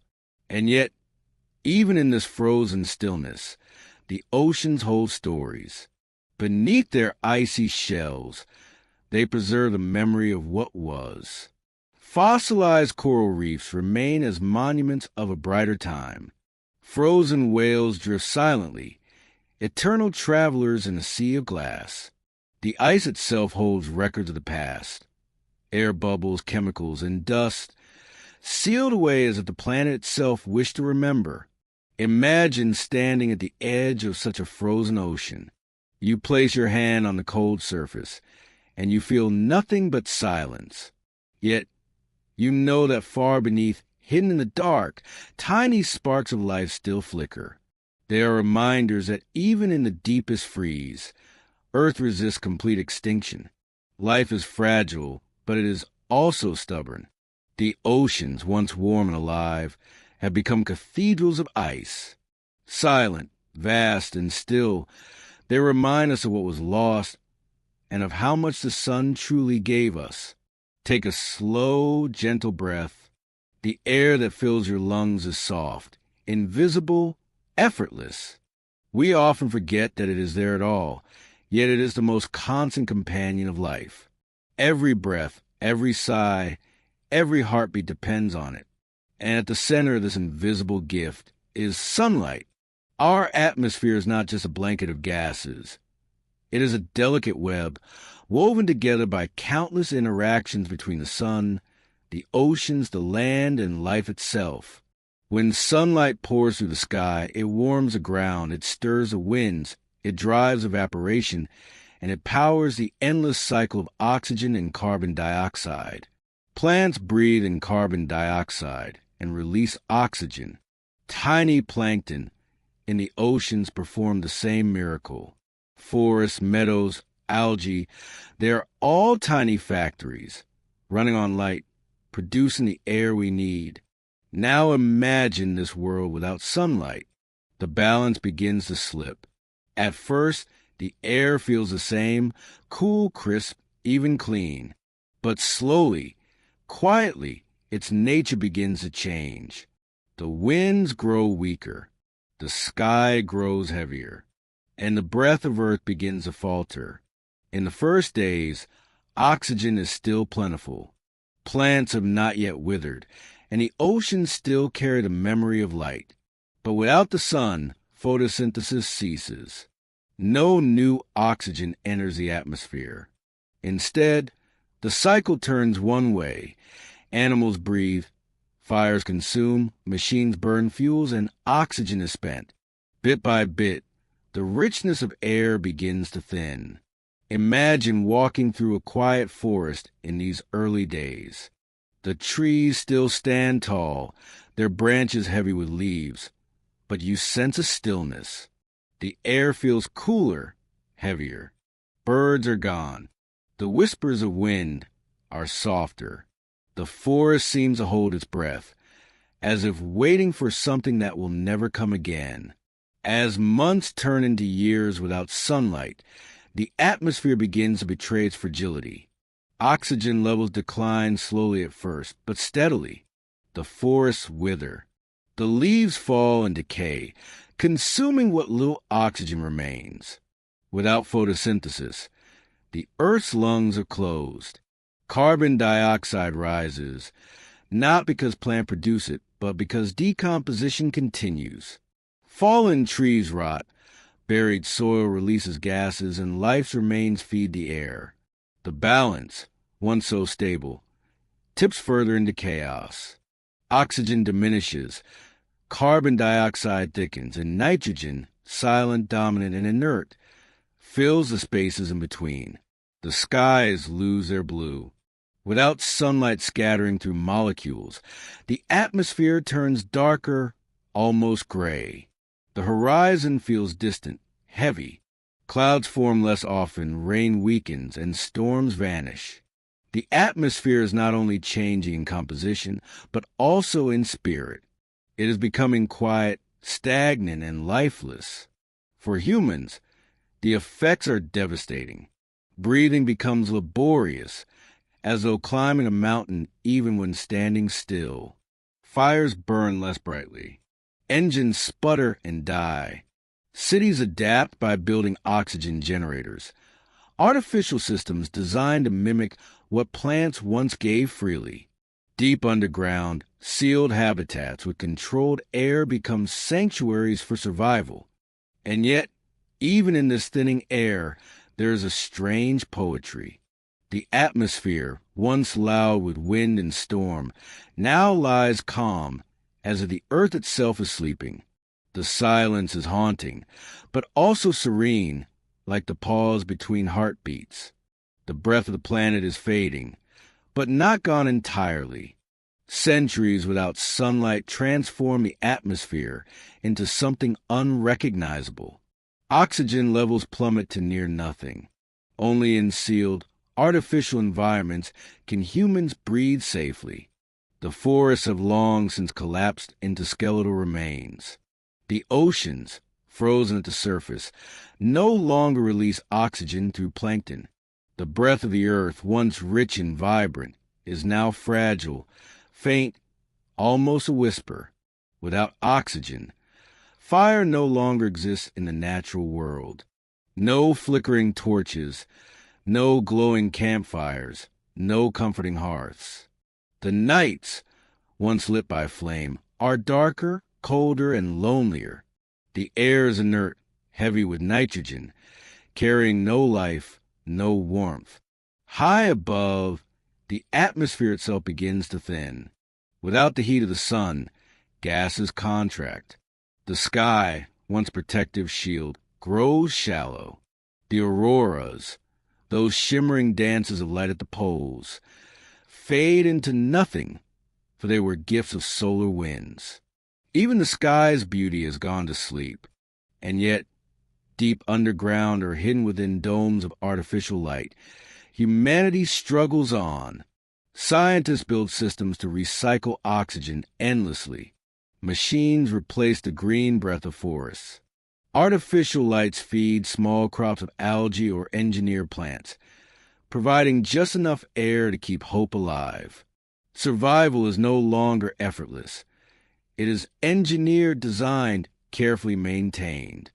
And yet, even in this frozen stillness, the oceans hold stories. Beneath their icy shells, they preserve the memory of what was. Fossilized coral reefs remain as monuments of a brighter time. Frozen whales drift silently, eternal travelers in a sea of glass. The ice itself holds records of the past. Air bubbles, chemicals, and dust, sealed away as if the planet itself wished to remember. Imagine standing at the edge of such a frozen ocean. You place your hand on the cold surface, and you feel nothing but silence. Yet, you know that far beneath, hidden in the dark, tiny sparks of life still flicker. They are reminders that even in the deepest freeze, Earth resists complete extinction. Life is fragile, but it is also stubborn. The oceans, once warm and alive, have become cathedrals of ice. Silent, vast, and still, they remind us of what was lost and of how much the sun truly gave us. Take a slow, gentle breath. The air that fills your lungs is soft, invisible, effortless. We often forget that it is there at all, yet it is the most constant companion of life. Every breath, every sigh, every heartbeat depends on it. And at the center of this invisible gift is sunlight. Our atmosphere is not just a blanket of gases. It is a delicate web woven together by countless interactions between the sun, the oceans, the land, and life itself. When sunlight pours through the sky, it warms the ground, it stirs the winds, it drives evaporation, and it powers the endless cycle of oxygen and carbon dioxide. Plants breathe in carbon dioxide and release oxygen. Tiny plankton in the oceans perform the same miracle. Forests, meadows, algae, they are all tiny factories, running on light, producing the air we need. Now imagine this world without sunlight. The balance begins to slip. At first, the air feels the same, cool, crisp, even clean. But slowly, quietly, its nature begins to change. The winds grow weaker, the sky grows heavier, and the breath of earth begins to falter. In the first days, oxygen is still plentiful. Plants have not yet withered, and the oceans still carry the memory of light. But without the sun, photosynthesis ceases. No new oxygen enters the atmosphere. Instead, the cycle turns one way. Animals breathe, fires consume, machines burn fuels, and oxygen is spent. Bit by bit, the richness of air begins to thin. Imagine walking through a quiet forest in these early days. The trees still stand tall, their branches heavy with leaves, but you sense a stillness. The air feels cooler, heavier. Birds are gone. The whispers of wind are softer. The forest seems to hold its breath, as if waiting for something that will never come again. As months turn into years without sunlight, the atmosphere begins to betray its fragility. Oxygen levels decline slowly at first, but steadily. The forests wither. The leaves fall and decay, consuming what little oxygen remains. Without photosynthesis, the Earth's lungs are closed. Carbon dioxide rises, not because plants produce it, but because decomposition continues. Fallen trees rot, buried soil releases gases, and life's remains feed the air. The balance, once so stable, tips further into chaos. Oxygen diminishes, carbon dioxide thickens, and nitrogen, silent, dominant, and inert, fills the spaces in between. The skies lose their blue. Without sunlight scattering through molecules, the atmosphere turns darker, almost gray. The horizon feels distant, heavy. Clouds form less often, rain weakens, and storms vanish. The atmosphere is not only changing in composition, but also in spirit. It is becoming quiet, stagnant, and lifeless. For humans, the effects are devastating. Breathing becomes laborious, as though climbing a mountain even when standing still. Fires burn less brightly. Engines sputter and die. Cities adapt by building oxygen generators, artificial systems designed to mimic what plants once gave freely. Deep underground, sealed habitats with controlled air become sanctuaries for survival. And yet, even in this thinning air, there is a strange poetry. The atmosphere, once loud with wind and storm, now lies calm, as if the earth itself is sleeping. The silence is haunting, but also serene, like the pause between heartbeats. The breath of the planet is fading, but not gone entirely. Centuries without sunlight transform the atmosphere into something unrecognizable. Oxygen levels plummet to near nothing. Only in sealed, artificial environments can humans breathe safely. The forests have long since collapsed into skeletal remains. The oceans, frozen at the surface, no longer release oxygen through plankton. The breath of the earth, once rich and vibrant, is now fragile, faint, almost a whisper. Without oxygen, fire no longer exists in the natural world. No flickering torches, no glowing campfires, no comforting hearths. The nights, once lit by flame, are darker, colder, and lonelier. The air is inert, heavy with nitrogen, carrying no life, no warmth. High above, the atmosphere itself begins to thin. Without the heat of the sun, gases contract. The sky, once protective shield, grows shallow. The auroras, those shimmering dances of light at the poles, fade into nothing, for they were gifts of solar winds. Even the sky's beauty has gone to sleep, and yet, deep underground or hidden within domes of artificial light, humanity struggles on. Scientists build systems to recycle oxygen endlessly. Machines replace the green breath of forests. Artificial lights feed small crops of algae or engineer plants, providing just enough air to keep hope alive. Survival is no longer effortless. It is engineered, designed, carefully maintained.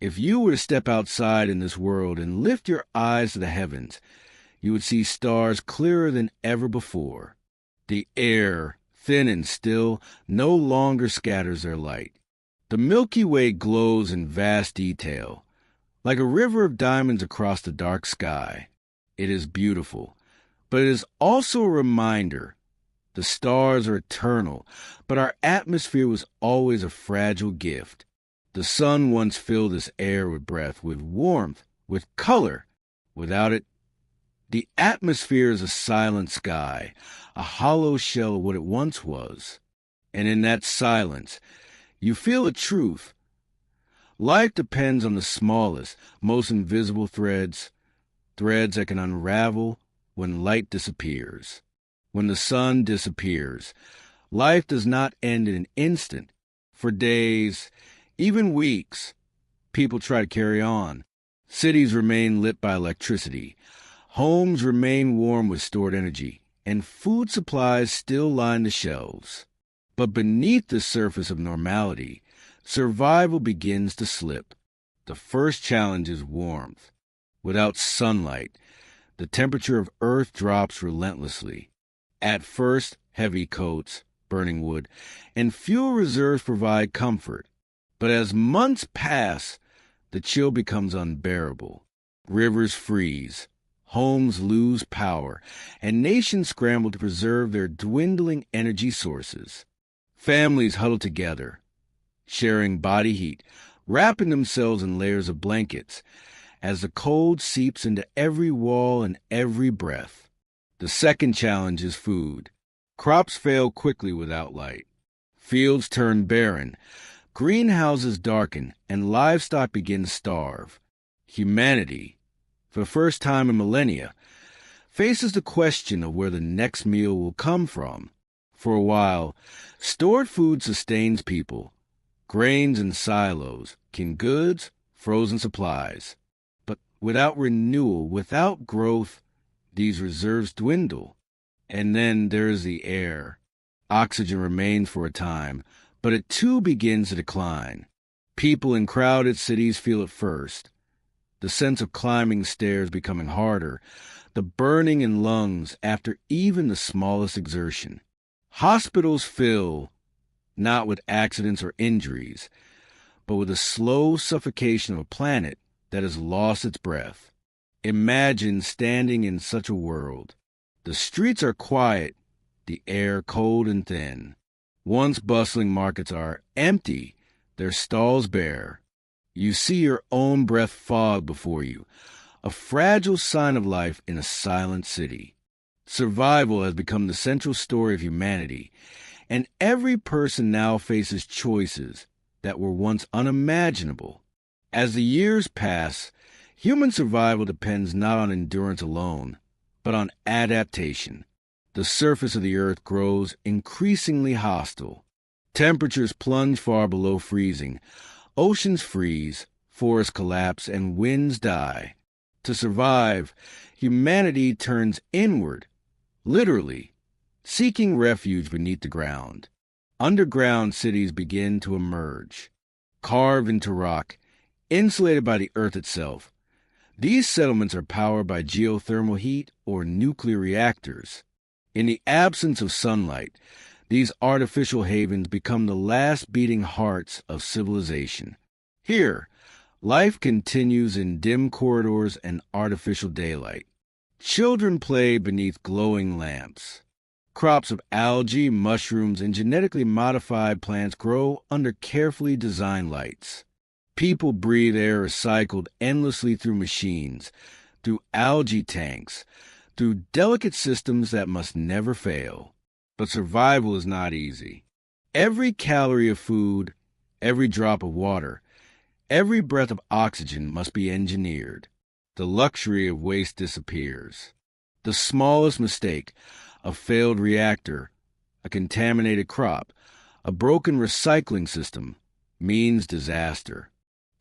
If you were to step outside in this world and lift your eyes to the heavens, you would see stars clearer than ever before. The air, thin and still, no longer scatters their light. The Milky Way glows in vast detail, like a river of diamonds across the dark sky. It is beautiful, but it is also a reminder. The stars are eternal, but our atmosphere was always a fragile gift. The sun once filled this air with breath, with warmth, with color. Without it, the atmosphere is a silent sky, a hollow shell of what it once was. And in that silence, you feel a truth. Life depends on the smallest, most invisible threads that can unravel when light disappears. When the sun disappears, life does not end in an instant. For days, even weeks, people try to carry on. Cities remain lit by electricity. Homes remain warm with stored energy, and food supplies still line the shelves. But beneath the surface of normality, survival begins to slip. The first challenge is warmth. Without sunlight, the temperature of Earth drops relentlessly. At first, heavy coats, burning wood, and fuel reserves provide comfort. But as months pass, the chill becomes unbearable. Rivers freeze, homes lose power, and nations scramble to preserve their dwindling energy sources. Families huddle together, sharing body heat, wrapping themselves in layers of blankets, as the cold seeps into every wall and every breath. The second challenge is food. Crops fail quickly without light. Fields turn barren, greenhouses darken, and livestock begin to starve. Humanity, for the first time in millennia, faces the question of where the next meal will come from. For a while, stored food sustains people. Grains in silos, canned goods, frozen supplies. But without renewal, without growth, these reserves dwindle. And then there is the air. Oxygen remains for a time, but it too begins to decline. People in crowded cities feel it first. The sense of climbing stairs becoming harder, the burning in lungs after even the smallest exertion. Hospitals fill not with accidents or injuries, but with the slow suffocation of a planet that has lost its breath. Imagine standing in such a world. The streets are quiet, the air cold and thin. Once bustling markets are empty, their stalls bare. You see your own breath fog before you, a fragile sign of life in a silent city. Survival has become the central story of humanity, and every person now faces choices that were once unimaginable. As the years pass, human survival depends not on endurance alone, but on adaptation. The surface of the earth grows increasingly hostile. Temperatures plunge far below freezing, oceans freeze, forests collapse, and winds die. To survive, humanity turns inward, literally, seeking refuge beneath the ground. Underground cities begin to emerge, carved into rock, insulated by the earth itself. These settlements are powered by geothermal heat or nuclear reactors. In the absence of sunlight, these artificial havens become the last beating hearts of civilization. Here, life continues in dim corridors and artificial daylight. Children play beneath glowing lamps. Crops of algae, mushrooms, and genetically modified plants grow under carefully designed lights. People breathe air recycled endlessly through machines, through algae tanks, through delicate systems that must never fail. But survival is not easy. Every calorie of food, every drop of water, every breath of oxygen must be engineered. The luxury of waste disappears. The smallest mistake, a failed reactor, a contaminated crop, a broken recycling system, means disaster.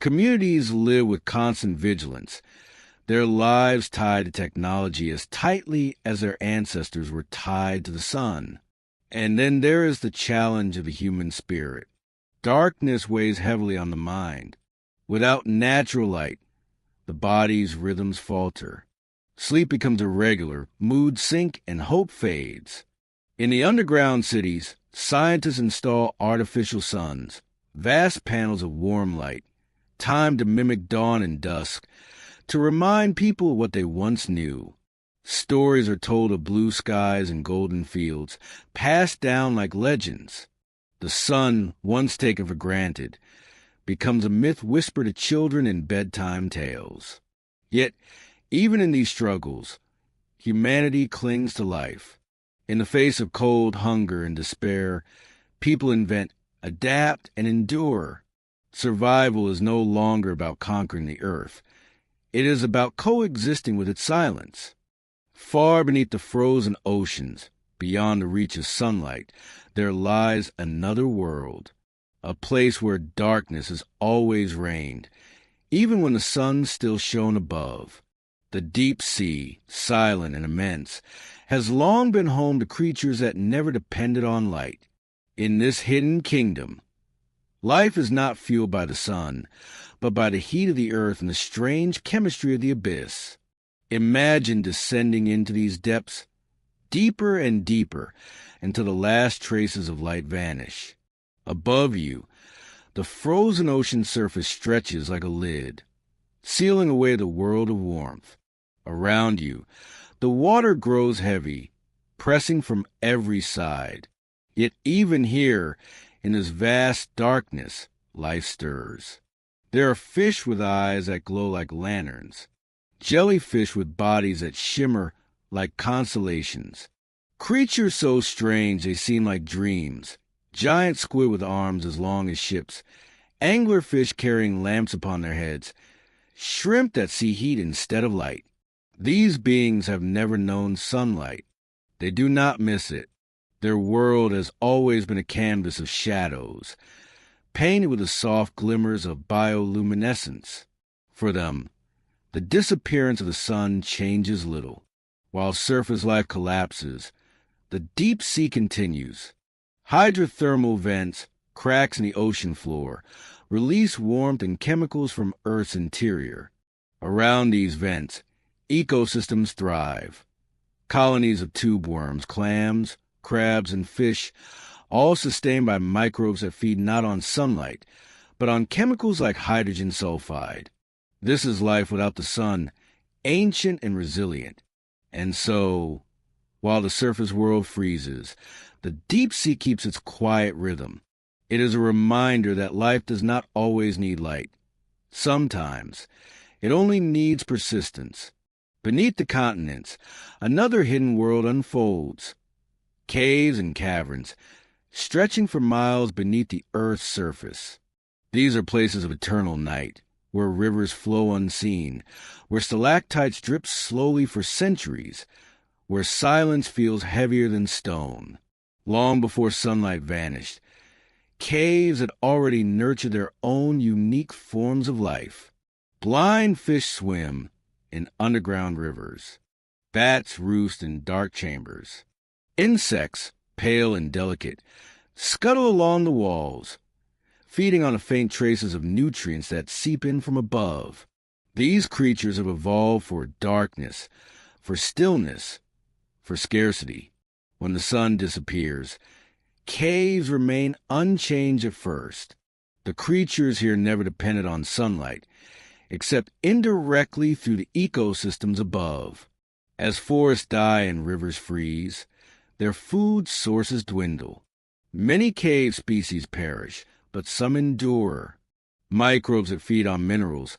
Communities live with constant vigilance, their lives tied to technology as tightly as their ancestors were tied to the sun. And then there is the challenge of the human spirit. Darkness weighs heavily on the mind. Without natural light, the body's rhythms falter. Sleep becomes irregular, moods sink, and hope fades. In the underground cities, scientists install artificial suns, vast panels of warm light, timed to mimic dawn and dusk, to remind people of what they once knew. Stories are told of blue skies and golden fields, passed down like legends. The sun, once taken for granted, becomes a myth whispered to children in bedtime tales. Yet, even in these struggles, humanity clings to life. In the face of cold, hunger, and despair, people invent, adapt, and endure. Survival is no longer about conquering the earth. It is about coexisting with its silence. Far beneath the frozen oceans, beyond the reach of sunlight, there lies another world, a place where darkness has always reigned, even when the sun still shone above. The deep sea, silent and immense, has long been home to creatures that never depended on light. In this hidden kingdom, life is not fueled by the sun, but by the heat of the earth and the strange chemistry of the abyss. Imagine descending into these depths, deeper and deeper, until the last traces of light vanish. Above you, the frozen ocean surface stretches like a lid, sealing away the world of warmth. Around you, the water grows heavy, pressing from every side. Yet even here, in this vast darkness, life stirs. There are fish with eyes that glow like lanterns, jellyfish with bodies that shimmer like constellations, creatures so strange they seem like dreams, giant squid with arms as long as ships, anglerfish carrying lamps upon their heads, shrimp that see heat instead of light. These beings have never known sunlight. They do not miss it. Their world has always been a canvas of shadows, painted with the soft glimmers of bioluminescence. For them, the disappearance of the sun changes little. While surface life collapses, the deep sea continues. Hydrothermal vents, cracks in the ocean floor, release warmth and chemicals from Earth's interior. Around these vents, ecosystems thrive. Colonies of tube worms, clams, crabs, and fish, all sustained by microbes that feed not on sunlight, but on chemicals like hydrogen sulfide. This is life without the sun, ancient and resilient. And so, while the surface world freezes, the deep sea keeps its quiet rhythm. It is a reminder that life does not always need light. Sometimes, it only needs persistence. Beneath the continents, another hidden world unfolds. Caves and caverns, stretching for miles beneath the Earth's surface. These are places of eternal night, where rivers flow unseen, where stalactites drip slowly for centuries, where silence feels heavier than stone. Long before sunlight vanished, caves had already nurtured their own unique forms of life. Blind fish swim in underground rivers. Bats roost in dark chambers. Insects, pale and delicate, scuttle along the walls, feeding on the faint traces of nutrients that seep in from above. These creatures have evolved for darkness, for stillness, for scarcity. When the sun disappears, caves remain unchanged at first. The creatures here never depended on sunlight, except indirectly through the ecosystems above. As forests die and rivers freeze, their food sources dwindle. Many cave species perish, but some endure. Microbes that feed on minerals,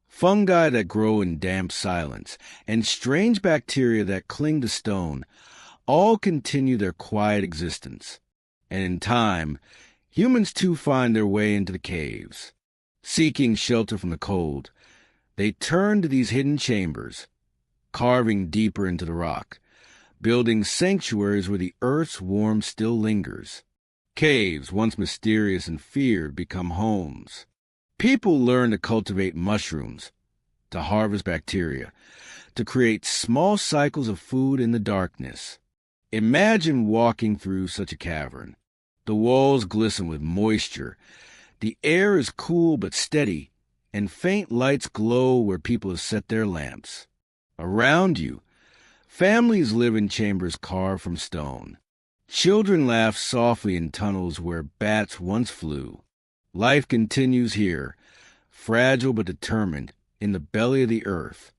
fungi that grow in damp silence, and strange bacteria that cling to stone all continue their quiet existence. And in time, humans too find their way into the caves. Seeking shelter from the cold, they turn to these hidden chambers, carving deeper into the rock, building sanctuaries where the earth's warmth still lingers. Caves, once mysterious and feared, become homes. People learn to cultivate mushrooms, to harvest bacteria, to create small cycles of food in the darkness. Imagine walking through such a cavern. The walls glisten with moisture. The air is cool but steady, and faint lights glow where people have set their lamps. Around you, families live in chambers carved from stone. Children laugh softly in tunnels where bats once flew. Life continues here, fragile but determined, in the belly of the earth.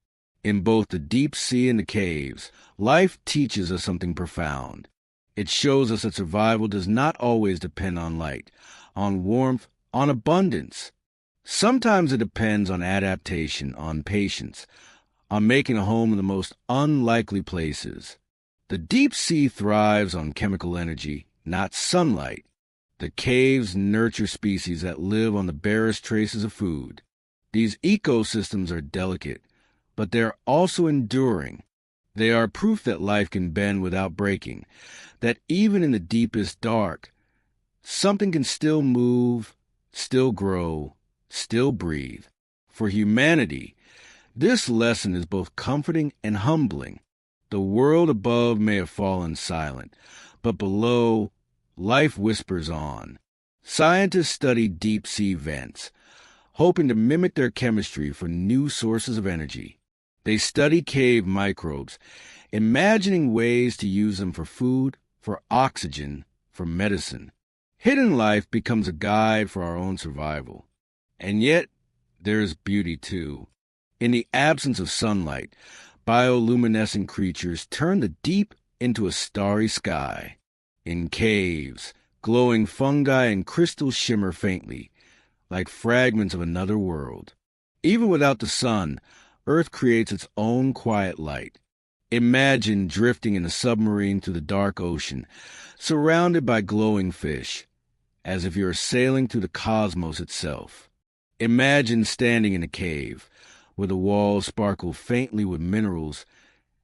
In both the deep sea and the caves, life teaches us something profound. It shows us that survival does not always depend on light, on warmth, on abundance. Sometimes it depends on adaptation, on patience, on making a home in the most unlikely places. The deep sea thrives on chemical energy, not sunlight. The caves nurture species that live on the barest traces of food. These ecosystems are delicate, but they are also enduring. They are proof that life can bend without breaking, that even in the deepest dark, something can still move, still grow, still breathe. For humanity, this lesson is both comforting and humbling. The world above may have fallen silent, but below, life whispers on. Scientists study deep-sea vents, hoping to mimic their chemistry for new sources of energy. They study cave microbes, imagining ways to use them for food, for oxygen, for medicine. Hidden life becomes a guide for our own survival. And yet, there is beauty too. In the absence of sunlight, bioluminescent creatures turn the deep into a starry sky. In caves, glowing fungi and crystals shimmer faintly, like fragments of another world. Even without the sun, Earth creates its own quiet light. Imagine drifting in a submarine through the dark ocean, surrounded by glowing fish, as if you are sailing through the cosmos itself. Imagine standing in a cave, where the walls sparkle faintly with minerals,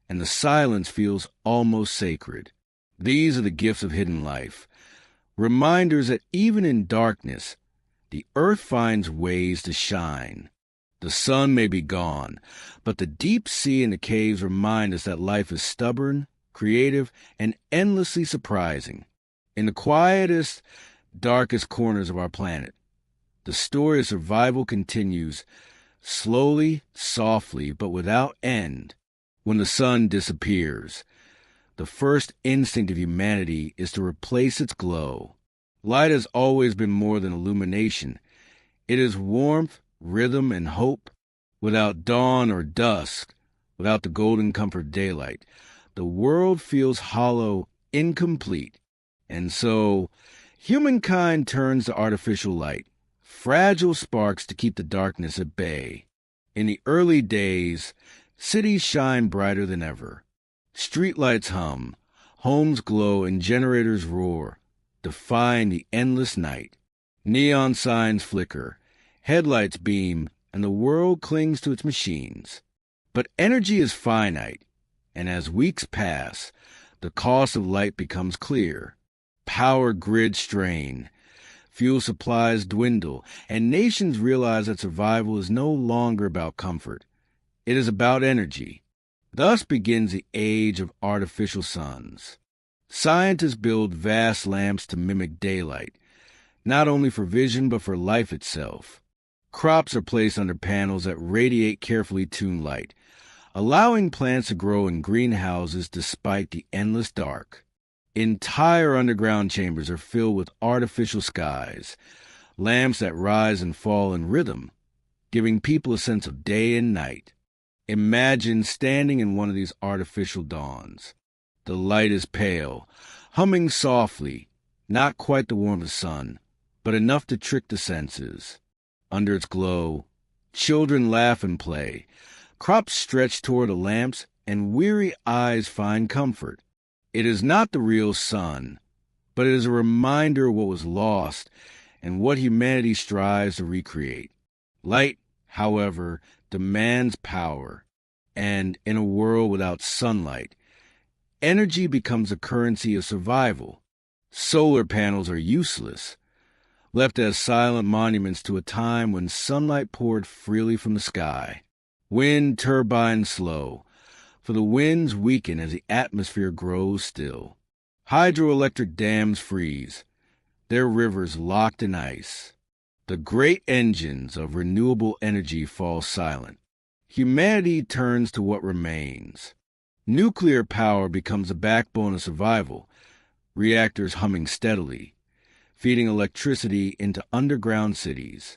and the silence feels almost sacred. These are the gifts of hidden life, reminders that even in darkness, the earth finds ways to shine. The sun may be gone, but the deep sea and the caves remind us that life is stubborn, creative, and endlessly surprising. In the quietest, darkest corners of our planet, the story of survival continues, slowly, softly, but without end. When the sun disappears, The first instinct of humanity is to replace its glow. Light has always been more than illumination. It is warmth, rhythm, and hope. Without dawn or dusk, without the golden comfort of daylight, the world feels hollow, incomplete. And so, humankind turns to artificial light, fragile sparks to keep the darkness at bay. In the early days, cities shine brighter than ever. Streetlights hum, homes glow, and generators roar, defying the endless night. Neon signs flicker, headlights beam, and the world clings to its machines. But energy is finite, and as weeks pass, the cost of light becomes clear. Power grids strain, fuel supplies dwindle, and nations realize that survival is no longer about comfort. It is about energy. Thus begins the age of artificial suns. Scientists build vast lamps to mimic daylight, not only for vision but for life itself. Crops are placed under panels that radiate carefully tuned light, allowing plants to grow in greenhouses despite the endless dark. Entire underground chambers are filled with artificial skies, lamps that rise and fall in rhythm, giving people a sense of day and night. Imagine standing in one of these artificial dawns. The light is pale, humming softly, not quite the warmth of the sun, but enough to trick the senses. Under its glow, children laugh and play, crops stretch toward the lamps, and weary eyes find comfort. It is not the real sun, but it is a reminder of what was lost and what humanity strives to recreate. Light, however, demands power, and in a world without sunlight, energy becomes a currency of survival. Solar panels are useless, left as silent monuments to a time when sunlight poured freely from the sky. Wind turbines slow, for the winds weaken as the atmosphere grows still. Hydroelectric dams freeze, their rivers locked in ice. The great engines of renewable energy fall silent. Humanity turns to what remains. Nuclear power becomes the backbone of survival, reactors humming steadily, feeding electricity into underground cities.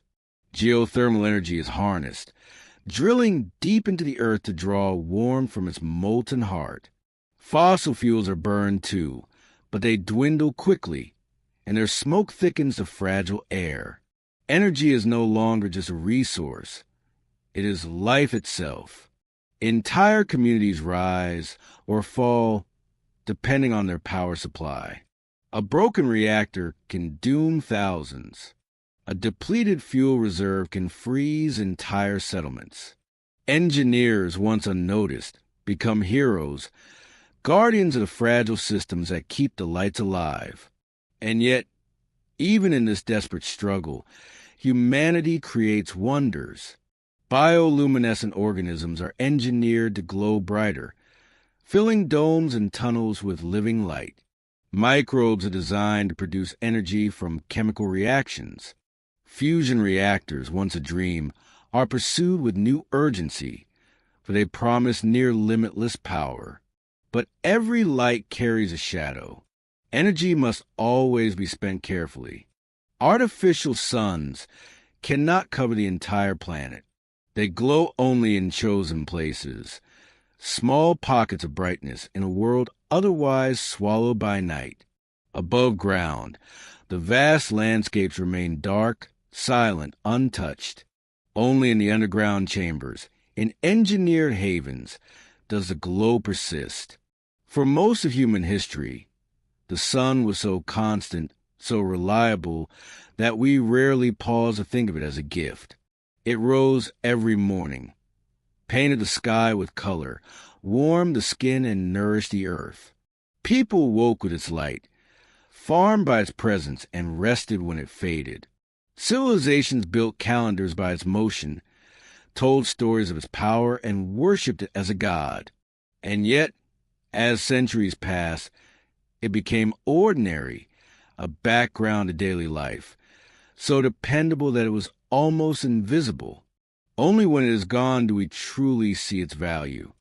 Geothermal energy is harnessed, drilling deep into the earth to draw warmth from its molten heart. Fossil fuels are burned too, but they dwindle quickly, and their smoke thickens the fragile air. Energy is no longer just a resource. It is life itself. Entire communities rise or fall depending on their power supply. A broken reactor can doom thousands. A depleted fuel reserve can freeze entire settlements. Engineers, once unnoticed, become heroes, guardians of the fragile systems that keep the lights alive. And yet, even in this desperate struggle, humanity creates wonders. Bioluminescent organisms are engineered to glow brighter, filling domes and tunnels with living light. Microbes are designed to produce energy from chemical reactions. Fusion reactors, once a dream, are pursued with new urgency, for they promise near limitless power. But every light carries a shadow. Energy must always be spent carefully. Artificial suns cannot cover the entire planet. They glow only in chosen places, small pockets of brightness in a world otherwise swallowed by night. Above ground, the vast landscapes remain dark, silent, untouched. Only in the underground chambers, in engineered havens, does the glow persist. For most of human history, the sun was so constant, so reliable, that we rarely pause to think of it as a gift. It rose every morning, painted the sky with color, warmed the skin, and nourished the earth. People woke with its light, farmed by its presence, and rested when it faded. Civilizations built calendars by its motion, told stories of its power, and worshipped it as a god. And yet, as centuries passed, it became ordinary, a background to daily life, so dependable that it was almost invisible. Only when it is gone do we truly see its value.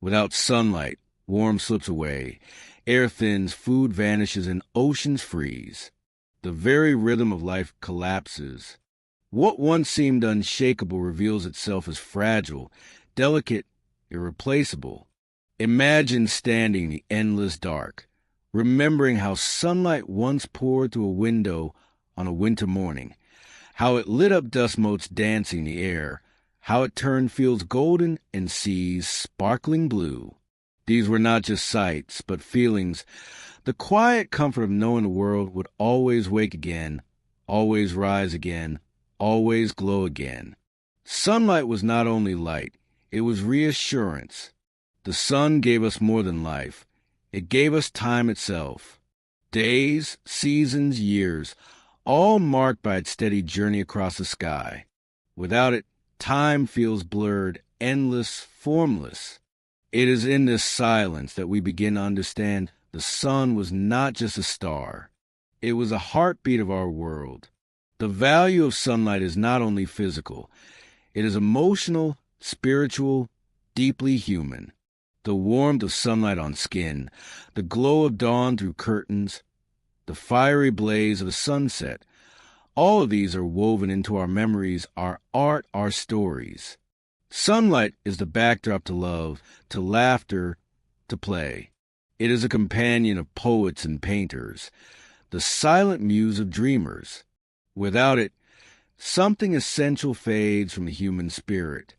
Without sunlight, Warmth slips away, air thins, food vanishes, and oceans freeze. The very rhythm of life collapses. What once seemed unshakable reveals itself as fragile, delicate, irreplaceable. Imagine standing in the endless dark, remembering how sunlight once poured through a window on a winter morning, how it lit up dust motes dancing in the air, how it turned fields golden and seas sparkling blue. These were not just sights, but feelings, the quiet comfort of knowing the world would always wake again, always rise again, always glow again. Sunlight was not only light, it was reassurance. The sun gave us more than life. It gave us time itself. Days, seasons, years, all marked by its steady journey across the sky. Without it, time feels blurred, endless, formless. It is in this silence that we begin to understand the sun was not just a star. It was a heartbeat of our world. The value of sunlight is not only physical. It is emotional, spiritual, deeply human. The warmth of sunlight on skin, the glow of dawn through curtains, the fiery blaze of a sunset, all of these are woven into our memories, our art, our stories. Sunlight is the backdrop to love, to laughter, to play. It is a companion of poets and painters, the silent muse of dreamers. Without it, something essential fades from the human spirit.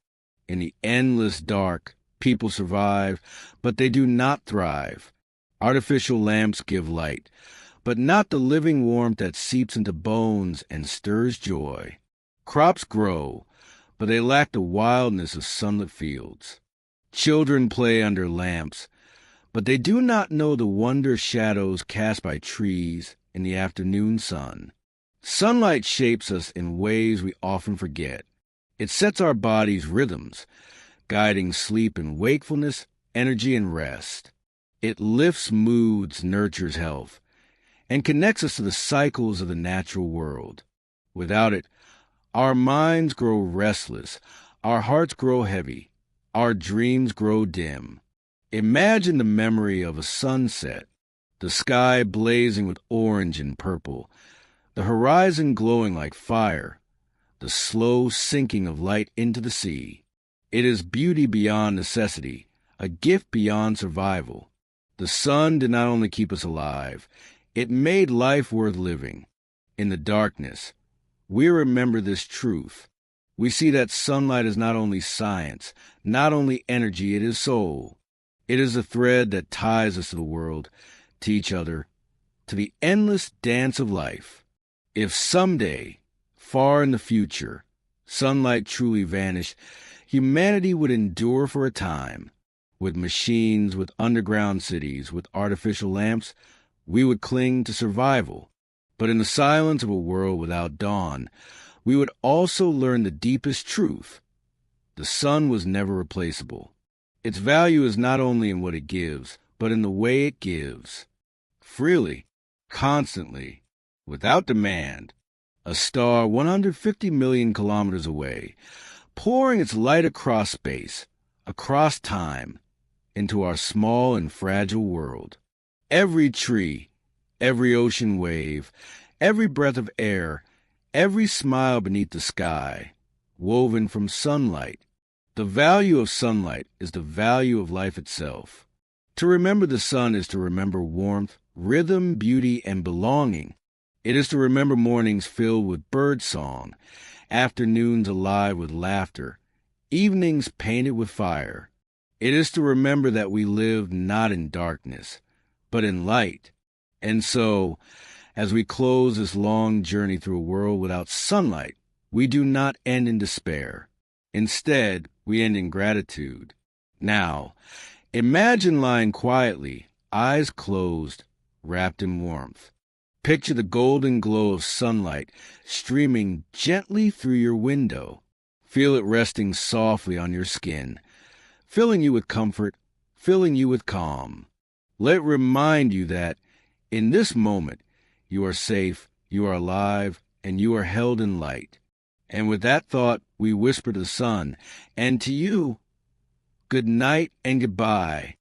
In the endless dark, people survive, but they do not thrive. Artificial lamps give light, but not the living warmth that seeps into bones and stirs joy. Crops grow, but they lack the wildness of sunlit fields. Children play under lamps, but they do not know the wonder shadows cast by trees in the afternoon sun. Sunlight shapes us in ways we often forget. It sets our bodies' rhythms, guiding sleep and wakefulness, energy and rest. It lifts moods, nurtures health, and connects us to the cycles of the natural world. Without it, our minds grow restless, our hearts grow heavy, our dreams grow dim. Imagine the memory of a sunset, the sky blazing with orange and purple, the horizon glowing like fire, the slow sinking of light into the sea. It is beauty beyond necessity, a gift beyond survival. The sun did not only keep us alive, it made life worth living. In the darkness, we remember this truth. We see that sunlight is not only science, not only energy, it is soul. It is a thread that ties us to the world, to each other, to the endless dance of life. If someday, far in the future, sunlight truly vanished, humanity would endure for a time. With machines, with underground cities, with artificial lamps, we would cling to survival. But in the silence of a world without dawn, we would also learn the deepest truth. The sun was never replaceable. Its value is not only in what it gives, but in the way it gives. Freely, constantly, without demand, a star 150 million kilometers away, pouring its light across space, across time, into our small and fragile world. Every tree, every ocean wave, every breath of air, every smile beneath the sky, woven from sunlight. The value of sunlight is the value of life itself. To remember the sun is to remember warmth, rhythm, beauty, and belonging. It is to remember mornings filled with bird song, afternoons alive with laughter, evenings painted with fire. It is to remember that we live not in darkness, but in light. And so, as we close this long journey through a world without sunlight, we do not end in despair. Instead, we end in gratitude. Now, imagine lying quietly, eyes closed, wrapped in warmth. Picture the golden glow of sunlight streaming gently through your window. Feel it resting softly on your skin, filling you with comfort, filling you with calm. Let it remind you that, in this moment, you are safe, you are alive, and you are held in light. And with that thought, we whisper to the sun, and to you, good night and goodbye.